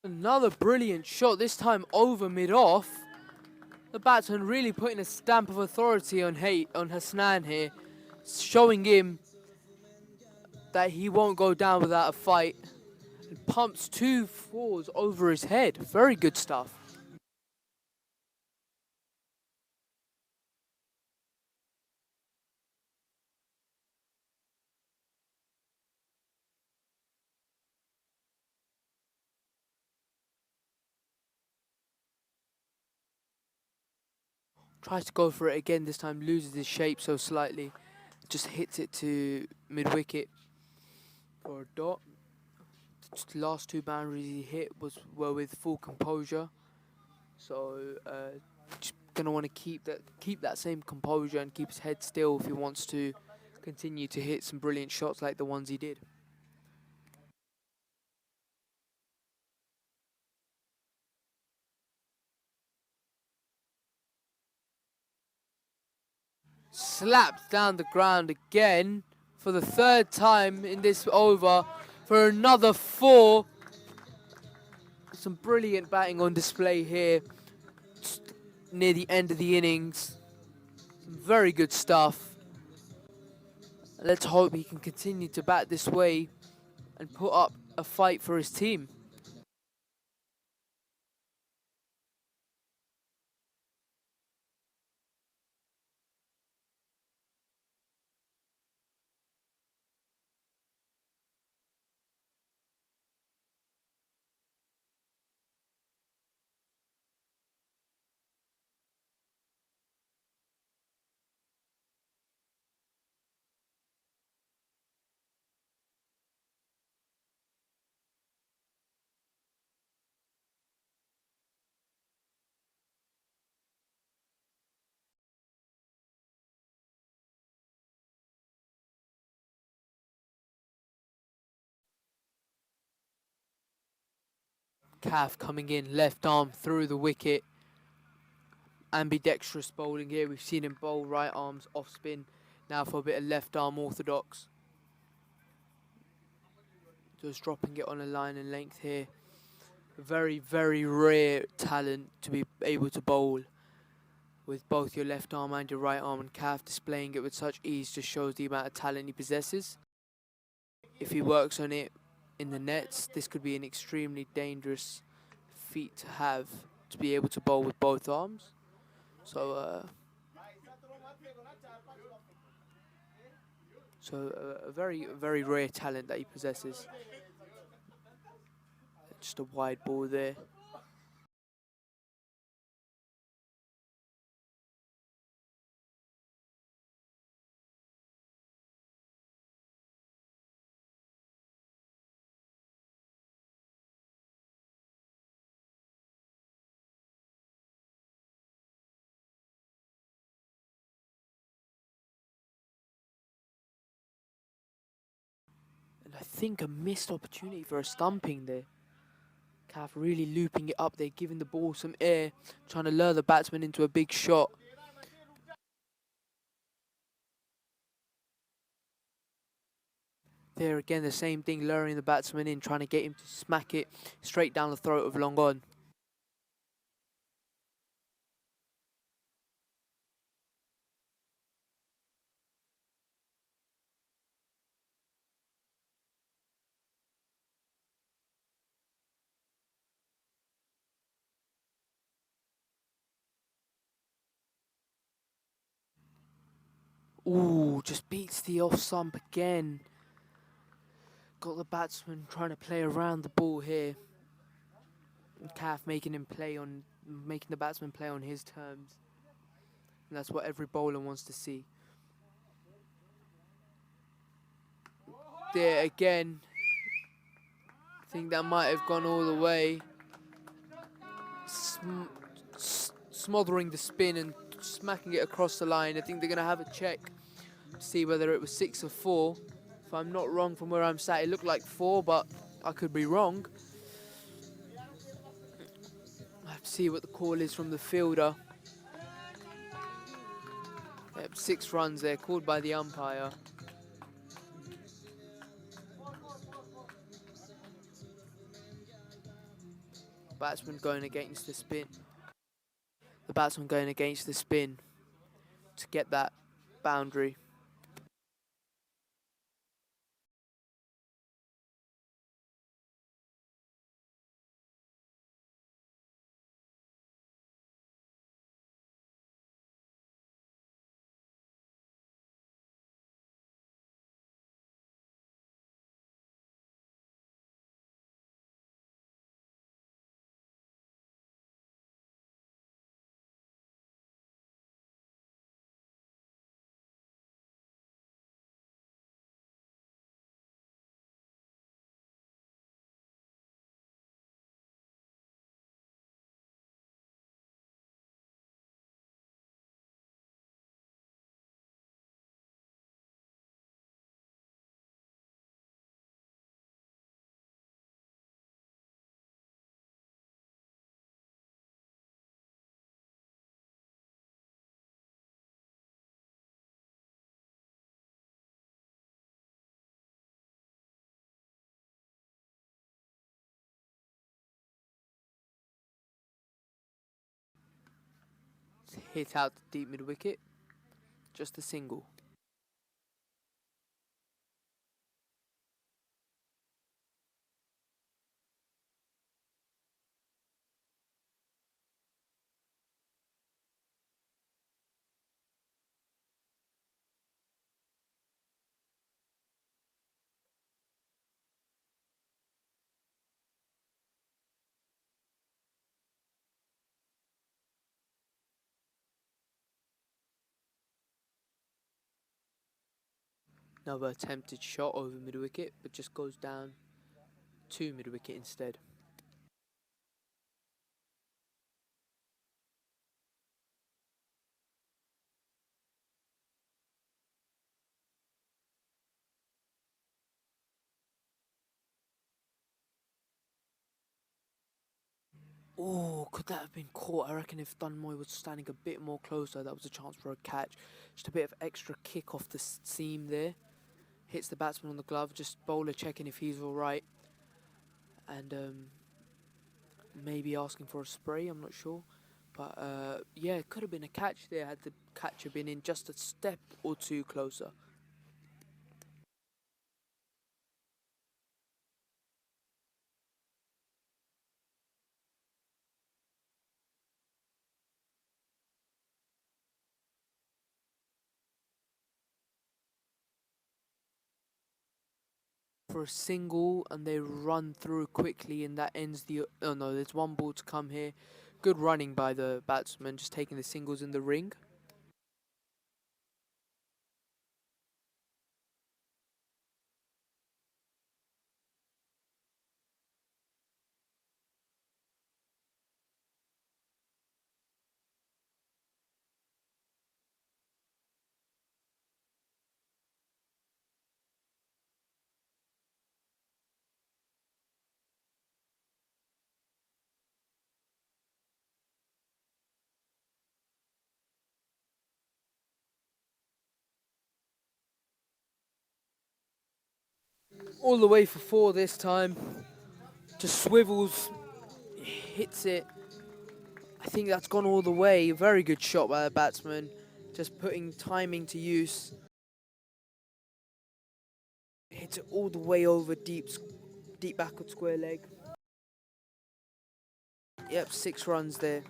Another brilliant shot, this time over mid-off. The batsman really putting a stamp of authority on Hasnan here, showing him that he won't go down without a fight. And pumps 2 fours over his head. Very good stuff. Tries to go for it again, this time loses his shape so slightly. Just hits it to mid-wicket for a dot. Just the last 2 boundaries he hit were with full composure. So just gonna want to keep that same composure and keep his head still if he wants to continue to hit some brilliant shots like the ones he did. Slapped down the ground again for the 3rd time in this over for another 4. Some brilliant batting on display here near the end of the innings. Some very good stuff. Let's hope he can continue to bat this way and put up a fight for his team. Calf coming in, left arm through the wicket. Ambidextrous bowling here. We've seen him bowl right arms off spin. Now for a bit of left arm orthodox. Just dropping it on a line and length here. Very, very rare talent to be able to bowl with both your left arm and your right arm, and Calf displaying it with such ease just shows the amount of talent he possesses. If he works on it in the nets, this could be an extremely dangerous feat to have, to be able to bowl with both arms. So a very, very rare talent that he possesses. Just a wide ball there. And I think a missed opportunity for a stumping there. Calf really looping it up there, giving the ball some air, trying to lure the batsman into a big shot. There again, the same thing, luring the batsman in, trying to get him to smack it straight down the throat of long on. Ooh, just beats the off stump again. Got the batsman trying to play around the ball here. Calf making the batsman play on his terms. And that's what every bowler wants to see. There again. I think that might have gone all the way. Smothering the spin and smacking it across the line. I think they're going to have a check to see whether it was 6 or 4. If I'm not wrong from where I'm sat, it looked like 4, but I could be wrong. I have to see what the call is from the fielder. Yep, 6 runs there, called by the umpire. Batsman going against the spin. The batsman going against the spin to get that boundary. Hit out the deep mid wicket. Just a single. Another attempted shot over mid wicket, but just goes down to mid wicket instead. Oh, could that have been caught? I reckon if Dunmoy was standing a bit more closer, that was a chance for a catch. Just a bit of extra kick off the seam there. Hits the batsman on the glove, just bowler checking if he's alright. And maybe asking for a spray, I'm not sure. But yeah, it could have been a catch there had the catcher been in just a step or two closer. For a single, and they run through quickly, and that ends the... Oh no, there's one ball to come here. Good running by the batsman, just taking the singles in the ring. All the way for 4 this time. Just swivels, hits it. I think that's gone all the way. Very good shot by the batsman. Just putting timing to use. Hits it all the way over deep backward square leg. Yep, 6 runs there.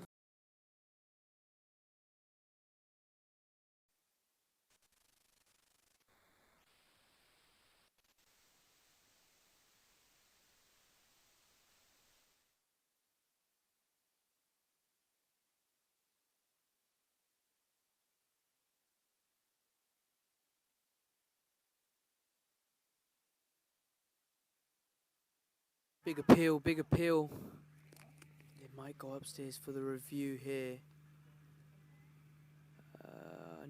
Big appeal, big appeal. It might go upstairs for the review here.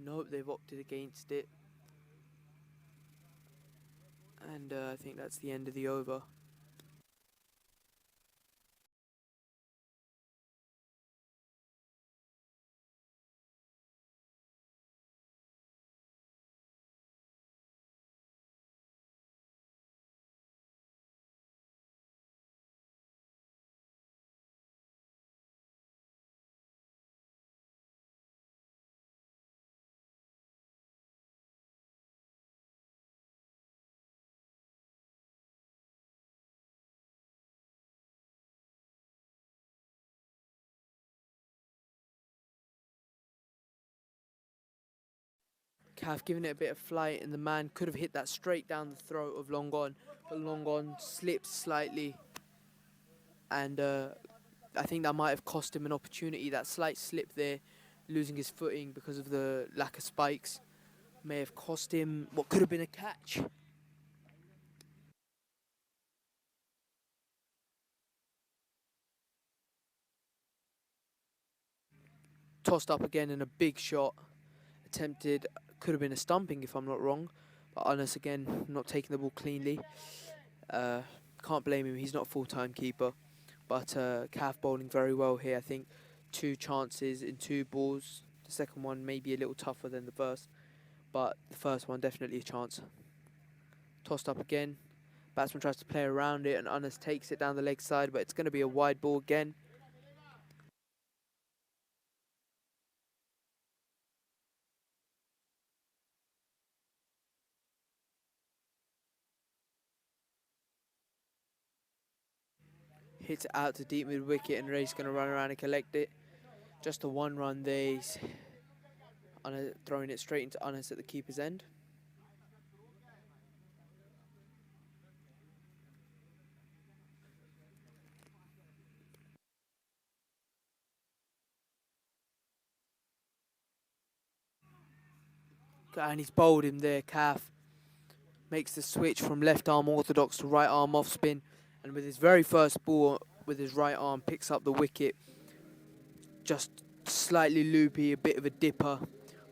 Nope, they've opted against it. And I think that's the end of the over. Cav giving it a bit of flight, and the man could have hit that straight down the throat of Long On, but Long On slipped slightly, and I think that might have cost him an opportunity. That slight slip there, losing his footing because of the lack of spikes, may have cost him what could have been a catch. Tossed up again in a big shot, attempted, could have been a stumping if I'm not wrong, but Anas again not taking the ball cleanly. Can't blame him, he's not a full-time keeper, but Cav bowling very well here. I think 2 chances in 2 balls. The second one may be a little tougher than the first, but the first one definitely a chance. Tossed up again, batsman tries to play around it and Anas takes it down the leg side, but it's going to be a wide ball again. Hits it out to deep mid wicket and Ray's going to run around and collect it. Just a 1 run there. He's throwing it straight into Anas at the keeper's end. And he's bowled him there. Cav makes the switch from left arm orthodox to right arm off spin, and with his very first ball with his right arm picks up the wicket. Just slightly loopy, a bit of a dipper.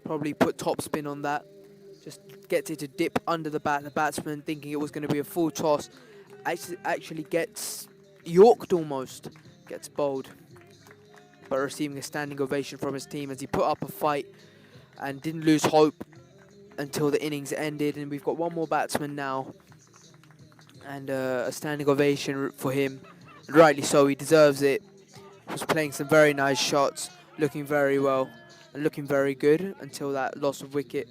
Probably put top spin on that. Just gets it to dip under the bat. The batsman, thinking it was going to be a full toss, actually gets yorked almost. Gets bowled, but receiving a standing ovation from his team as he put up a fight and didn't lose hope until the innings ended. And we've got 1 more batsman now, and a standing ovation for him. And rightly so, he deserves it. Was playing some very nice shots, looking very well and looking very good until that loss of wicket.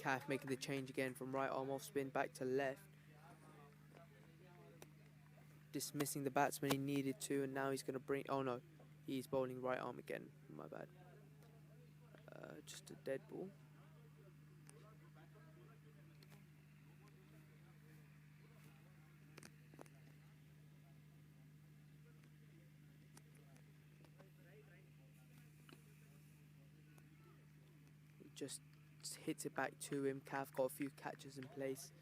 Calf making the change again from right arm off spin back to left. Dismissing the batsman he needed to, and now he's going to bring... Oh no, he's bowling right arm again. My bad. Just a dead ball. He just hits it back to him. Calf got a few catches in place.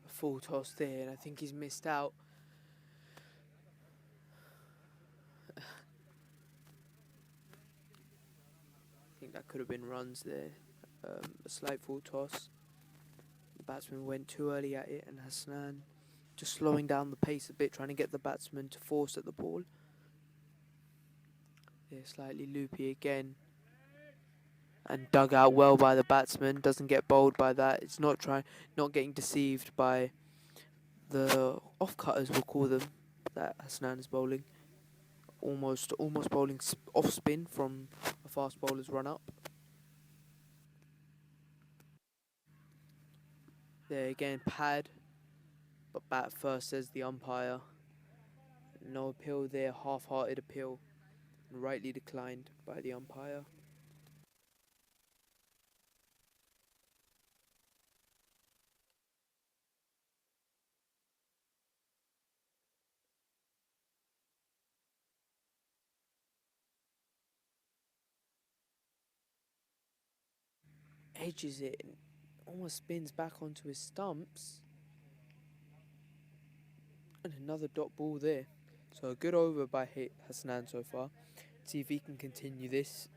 A full toss there, and I think he's missed out. I think that could have been runs there. A slight full toss. The batsman went too early at it, and Hasnan just slowing down the pace a bit, trying to get the batsman to force at the ball. Yeah, slightly loopy again. And dug out well by the batsman. Doesn't get bowled by that. It's not getting deceived by the off-cutters, we'll call them, that Hasnan is bowling. Almost bowling off spin from a fast bowler's run up. There again, pad, but bat first, says the umpire. No appeal there, half-hearted appeal, and rightly declined by the umpire. Edges it and almost spins back onto his stumps. And another dot ball there. So a good over by Hasnan so far. See if he can continue this.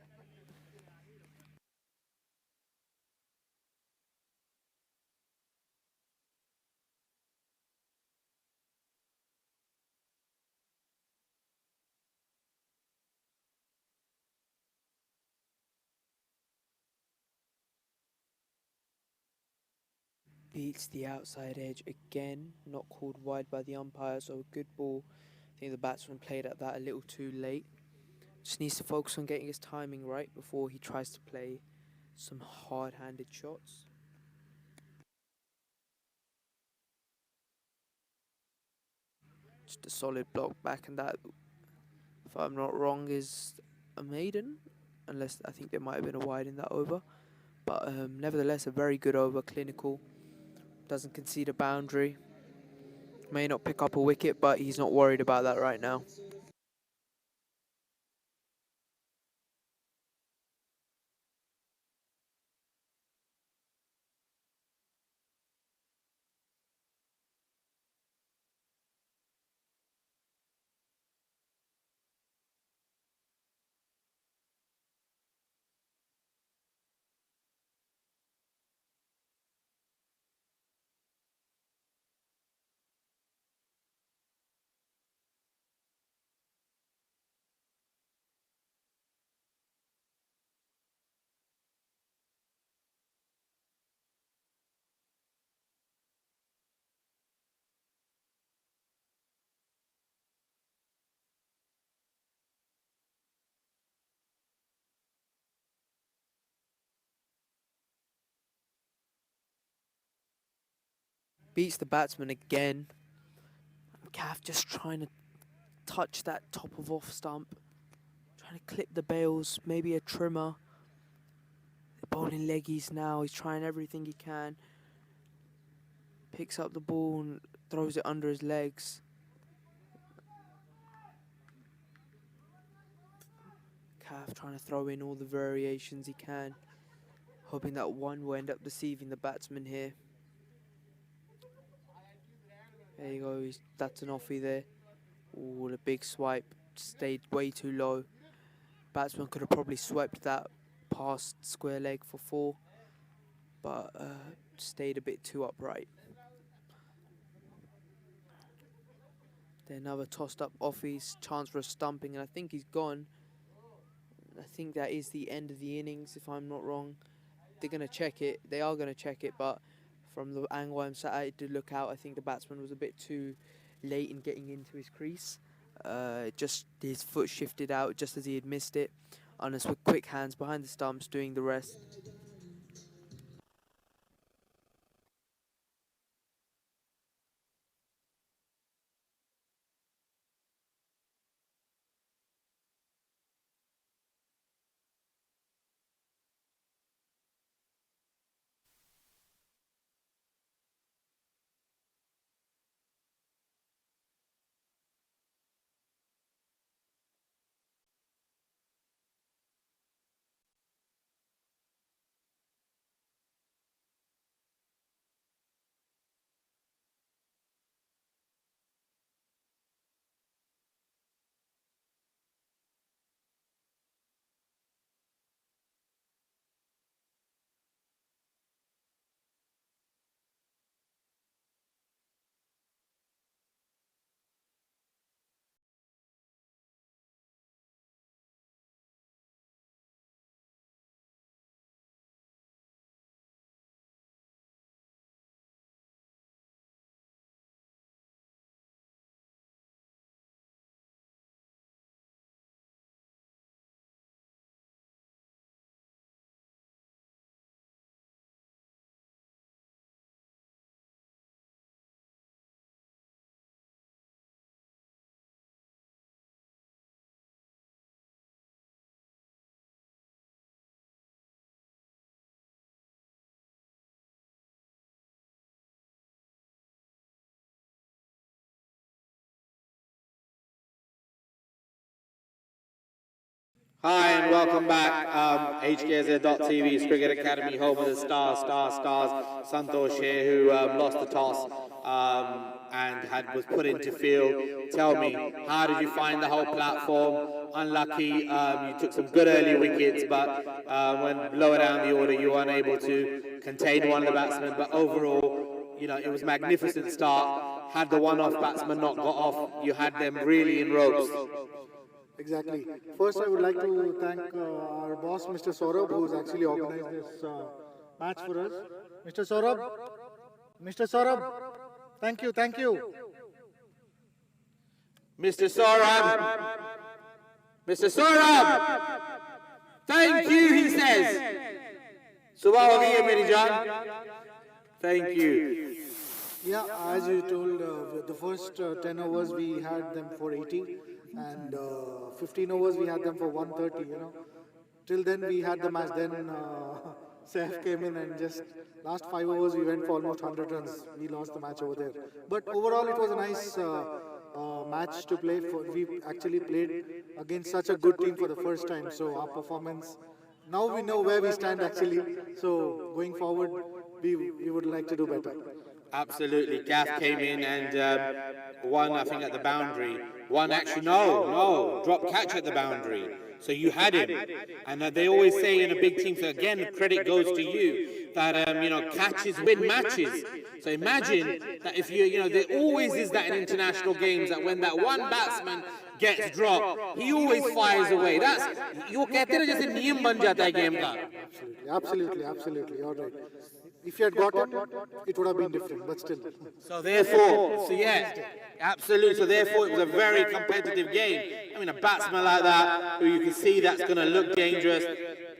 Beats the outside edge again. Not called wide by the umpire, so a good ball. I think the batsman played at that a little too late. Just needs to focus on getting his timing right before he tries to play some hard-handed shots. Just a solid block back, and that, if I'm not wrong, is a maiden. Unless I think there might have been a wide in that over. But nevertheless, a very good over, clinical. Doesn't concede a boundary. May not pick up a wicket, but he's not worried about that right now. Beats the batsman again. Calf just trying to touch that top of off stump. Trying to clip the bails, maybe a trimmer. The bowling leggies now. He's trying everything he can. Picks up the ball and throws it under his legs. Calf trying to throw in all the variations he can, hoping that one will end up deceiving the batsman here. There you go, that's an offie there. Ooh, a big swipe, stayed way too low. Batsman could have probably swept that past square leg for 4, but stayed a bit too upright. Then another tossed up offies, chance for a stumping, and I think he's gone. I think that is the end of the innings, if I'm not wrong. They're going to check it. They are going to check it, but from the angle I'm sat at to look out, I think the batsman was a bit too late in getting into his crease. Just his foot shifted out just as he had missed it. Anas with quick hands behind the stumps doing the rest. Hi and welcome back. HKSZ.TV's Cricket Academy, home of the stars. Santosh here, who lost the toss and was put into field. Tell me, how did you find the whole platform? Unlucky, you took some good early wickets, but when lower down the order, you were unable to contain one of the batsmen. But overall, you know, it was a magnificent start. Had the one-off batsman not got off, you had them really in ropes. Exactly. First, I would like to thank our boss, Mr. Saurabh, who's actually organized this match for us. Mr. Saurabh, thank you. Mr. Saurabh, thank you, he says. Subah ho gayi hai meri jaan. Thank you. Yeah, as you told, the first 10 overs we had them for 80, and 15 overs we had them for 130, you know. Till then we had the match, then Saif came in and just last 5 overs we went for almost 100 runs. We lost the match over there. But overall it was a nice match to play. We actually played against such a good team for the first time, so our performance, now we know where we stand actually. So going forward, we would like to do better. Absolutely. Gaff came in and won, I think, at the boundary. One actually, no, drop catch at the boundary. So you had him. And they always say in a big team, so again, credit goes to you, that, you know, catches win matches. So imagine that if you know, there always is that in international games, that when that one batsman gets dropped, he always fires away. That's, you कहते हैं जैसे नियम बन जाता है game का. Absolutely, you're right. If he had got him, it would have been different, but still. So therefore, absolutely. So therefore, it was a very competitive game. I mean, a batsman like that, who you can see that's going to look dangerous,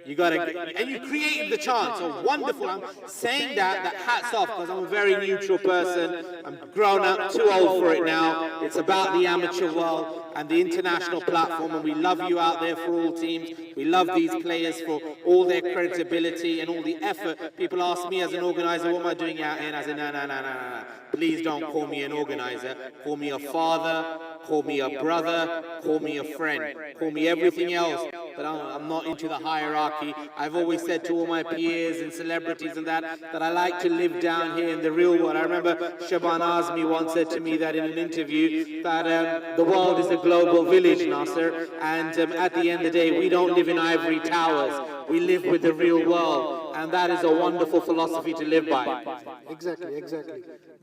you got to, and you created the chance. So wonderful. I'm saying that hats off, because I'm a very neutral person. I'm grown up, too old for it now. It's about the amateur world and the international platform, and we love you out there for all teams. We love these players for all their credibility and all the effort. People ask me as an organizer, what am I doing out here? And I say, no. Please don't call me an organizer. Call me a father, call me a brother, call me a friend, call me everything else. But I'm not into the hierarchy. I've always said to all my peers and celebrities and that I like to live down here in the real world. I remember Shaban Azmi once said to me that in an interview that the world is a global village, Nasser, and at the end of the day, we don't live in ivory towers. We live with the real world, and that is a wonderful philosophy to live by. Exactly.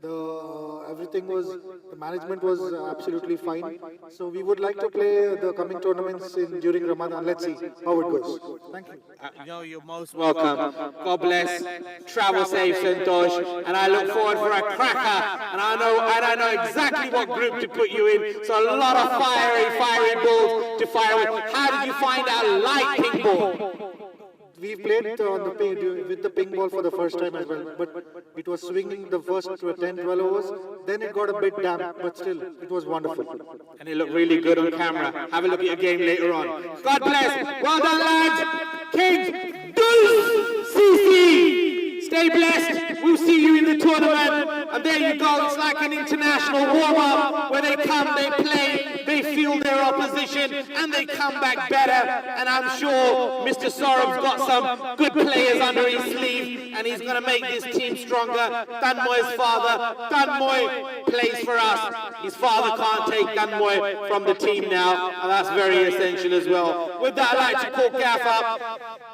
The management was absolutely fine. So we would like to play the coming tournaments during Ramadan. Let's see how it goes. Thank you. You're most welcome. God bless. Travel safe, Santosh. And I look forward for a cracker. And I know exactly what group to put you in. So a lot of fiery balls to fire with. How did you find out light ping ball? We played on the with the ping ball for the first time as well, but it was swinging the first 10, 12 overs. Then it got a bit damp, but still, it was wonderful. And it looked really good on camera. Have a look at your game later on. God bless. Well done, lads. Kings, DOZ CC. Stay blessed. We'll see you in the tournament. And there you go. It's like an international warm-up where they come, they play, they feel their opposition, and they come back better. And I'm sure Mr. Sorob's got some good players under his sleeve, and he's going to make this team stronger. Danmoy's father, Danmoy plays for us. His father can't take Danmoy from the team now, and that's very essential as well. With that, I'd like to call Gaff up.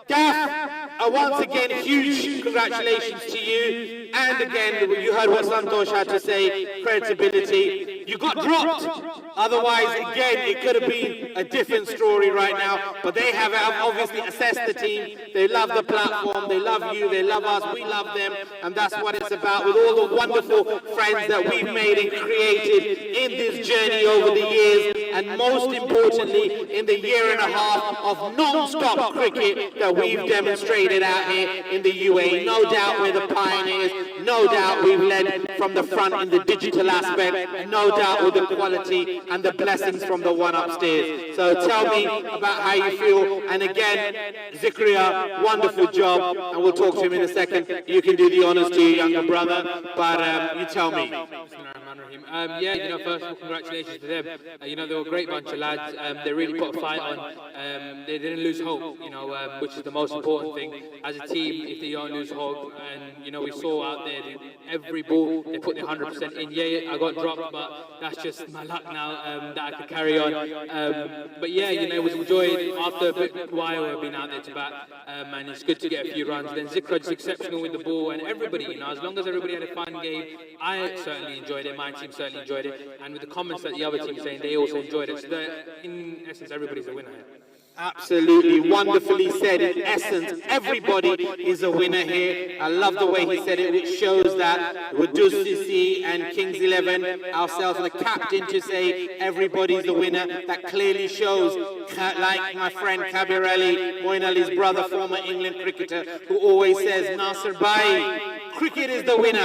Gaff, once again, huge congratulations to you. And again, you heard what Santosh had to say, credibility. You got dropped. Otherwise, again, it could have been a different story right now. But they have obviously assessed the team. They love the platform. They love you. They love us. We love them. And that's what it's about, with all the wonderful friends that we've made and created in this journey over the years. And most importantly, in the year and a half of non-stop cricket that we've demonstrated out here in the UAE. No doubt we're the pioneers. No doubt we've led from the front in the digital aspect. And no doubt with the quality and the blessings from the one upstairs. So tell me about how you feel. And again, Zikria, wonderful job. And we'll talk to him in a second. You can do the honors to your younger brother. But you tell me. Yeah, first of all, congratulations to them. They were a great bunch of lads. They really put a fight on. They didn't lose hope, which is the most important thing. As a team, if they don't lose hope, and, we saw out there, every ball, they put their 100% in. Yeah, I got dropped, but that's just my luck now, that I could carry on. But yeah, it was enjoyed after a bit while of being out there to bat, and it's good to get a few runs. Then Zikra just exceptional with the ball, and everybody, as long as everybody had a fun game, I certainly enjoyed it, my team certainly enjoyed it, and with the comments that the other team saying, they also enjoyed it. So that, in essence, everybody's a winner here. Absolutely, wonderfully said. In essence, everybody is a winner here. I love the way he said it. It shows that with DOZ CC and Kings 11, ourselves, the captain, to say everybody's a winner, that clearly shows, like my friend Kabir Ali, Moin Ali's brother, former England cricketer, who always says, Nasser Bhai, cricket is the winner.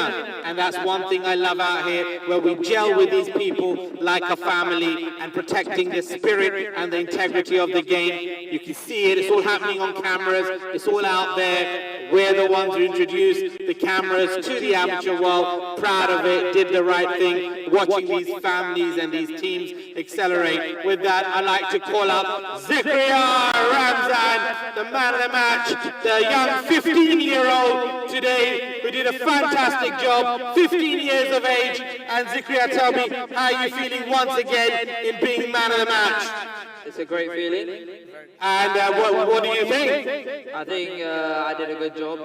And that's one thing I love out here, where we gel with these people like a family and protecting the spirit and the integrity of the game. You can see it, it's all happening on cameras, it's all out there. We're the ones who introduced the cameras to the amateur world, proud of it, did the right thing, watching these families and these teams accelerate. With that, I'd like to call up Zikria Ramzan, the man of the match, the young 15-year-old today, who did a fantastic job, 15 years of age. And Zikria, tell me how you're feeling once again in being man of the match. It's a great feeling. And what do you think? I think I did a good job,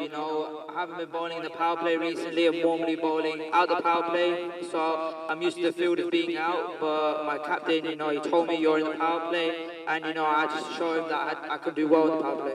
I haven't been bowling in the power play recently. I'm normally bowling out the power play, so I'm used to the field of being out. But my captain, he told me you're in the power play, and I just showed him that I could do well in the power play.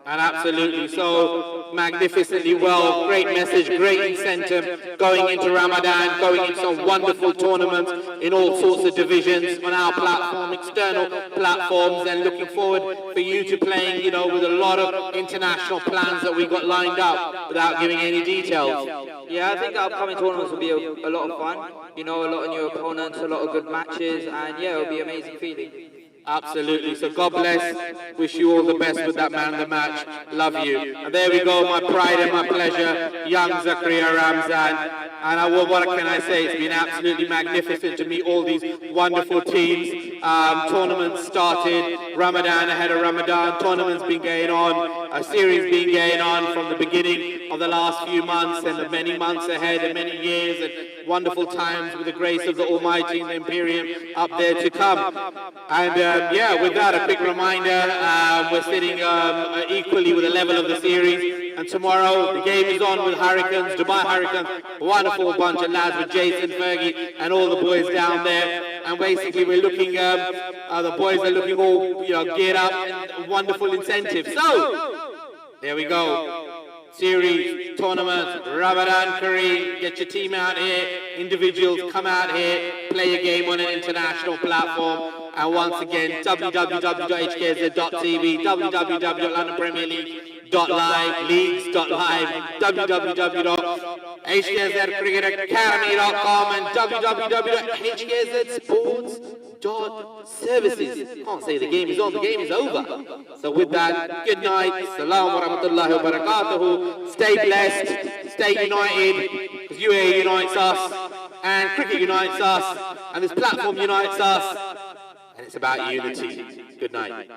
And absolutely so magnificently well. Great message, great incentive going into Ramadan, going into some wonderful tournaments in all sorts of divisions on our platform, external platforms, and looking forward for you to playing, you know, with a lot of international plans that we got lined up without giving any details. Yeah, I think the upcoming tournaments will be a lot of fun. You know, a lot of new opponents, a lot of good matches, and yeah, it'll be an amazing feeling. Absolutely. So God bless. Wish you all the best with that man of the match. Love you. And there we go. My pride and my pleasure. Young Zakaria Ramzan. And what can I say? It's been absolutely magnificent to meet all these wonderful teams. Tournaments started. Ramadan ahead of Ramadan. Tournaments been going on. A series been going on from the beginning of the last few months and the many months ahead and many years and wonderful times with the grace of the Almighty and the Imperium up there to come. And yeah, with that, a quick reminder, we're sitting equally with the level of the series. And tomorrow, the game is on with Hurricanes, Dubai Hurricanes, a wonderful bunch of lads with Jason, Fergie, and all the boys down there. And basically, we're looking, the boys are looking all, you know, geared up and wonderful incentives. So, there we go. Series, tournaments, Ramadan Kareem, get your team out here, individuals come out here, play a game on an international platform. And once again, www.hksz.tv, www.londonpremierleague.live, leagues.live, www.hkzcricketacademy.com and www.hkzsports.services. Can't say the game is on, the game is over. So with that, good night. Salam wa rahmatullahi wa barakatuhu. Stay blessed, stay united, because UAE unites us, and cricket unites us, and this platform unites us, and it's about unity. Good night.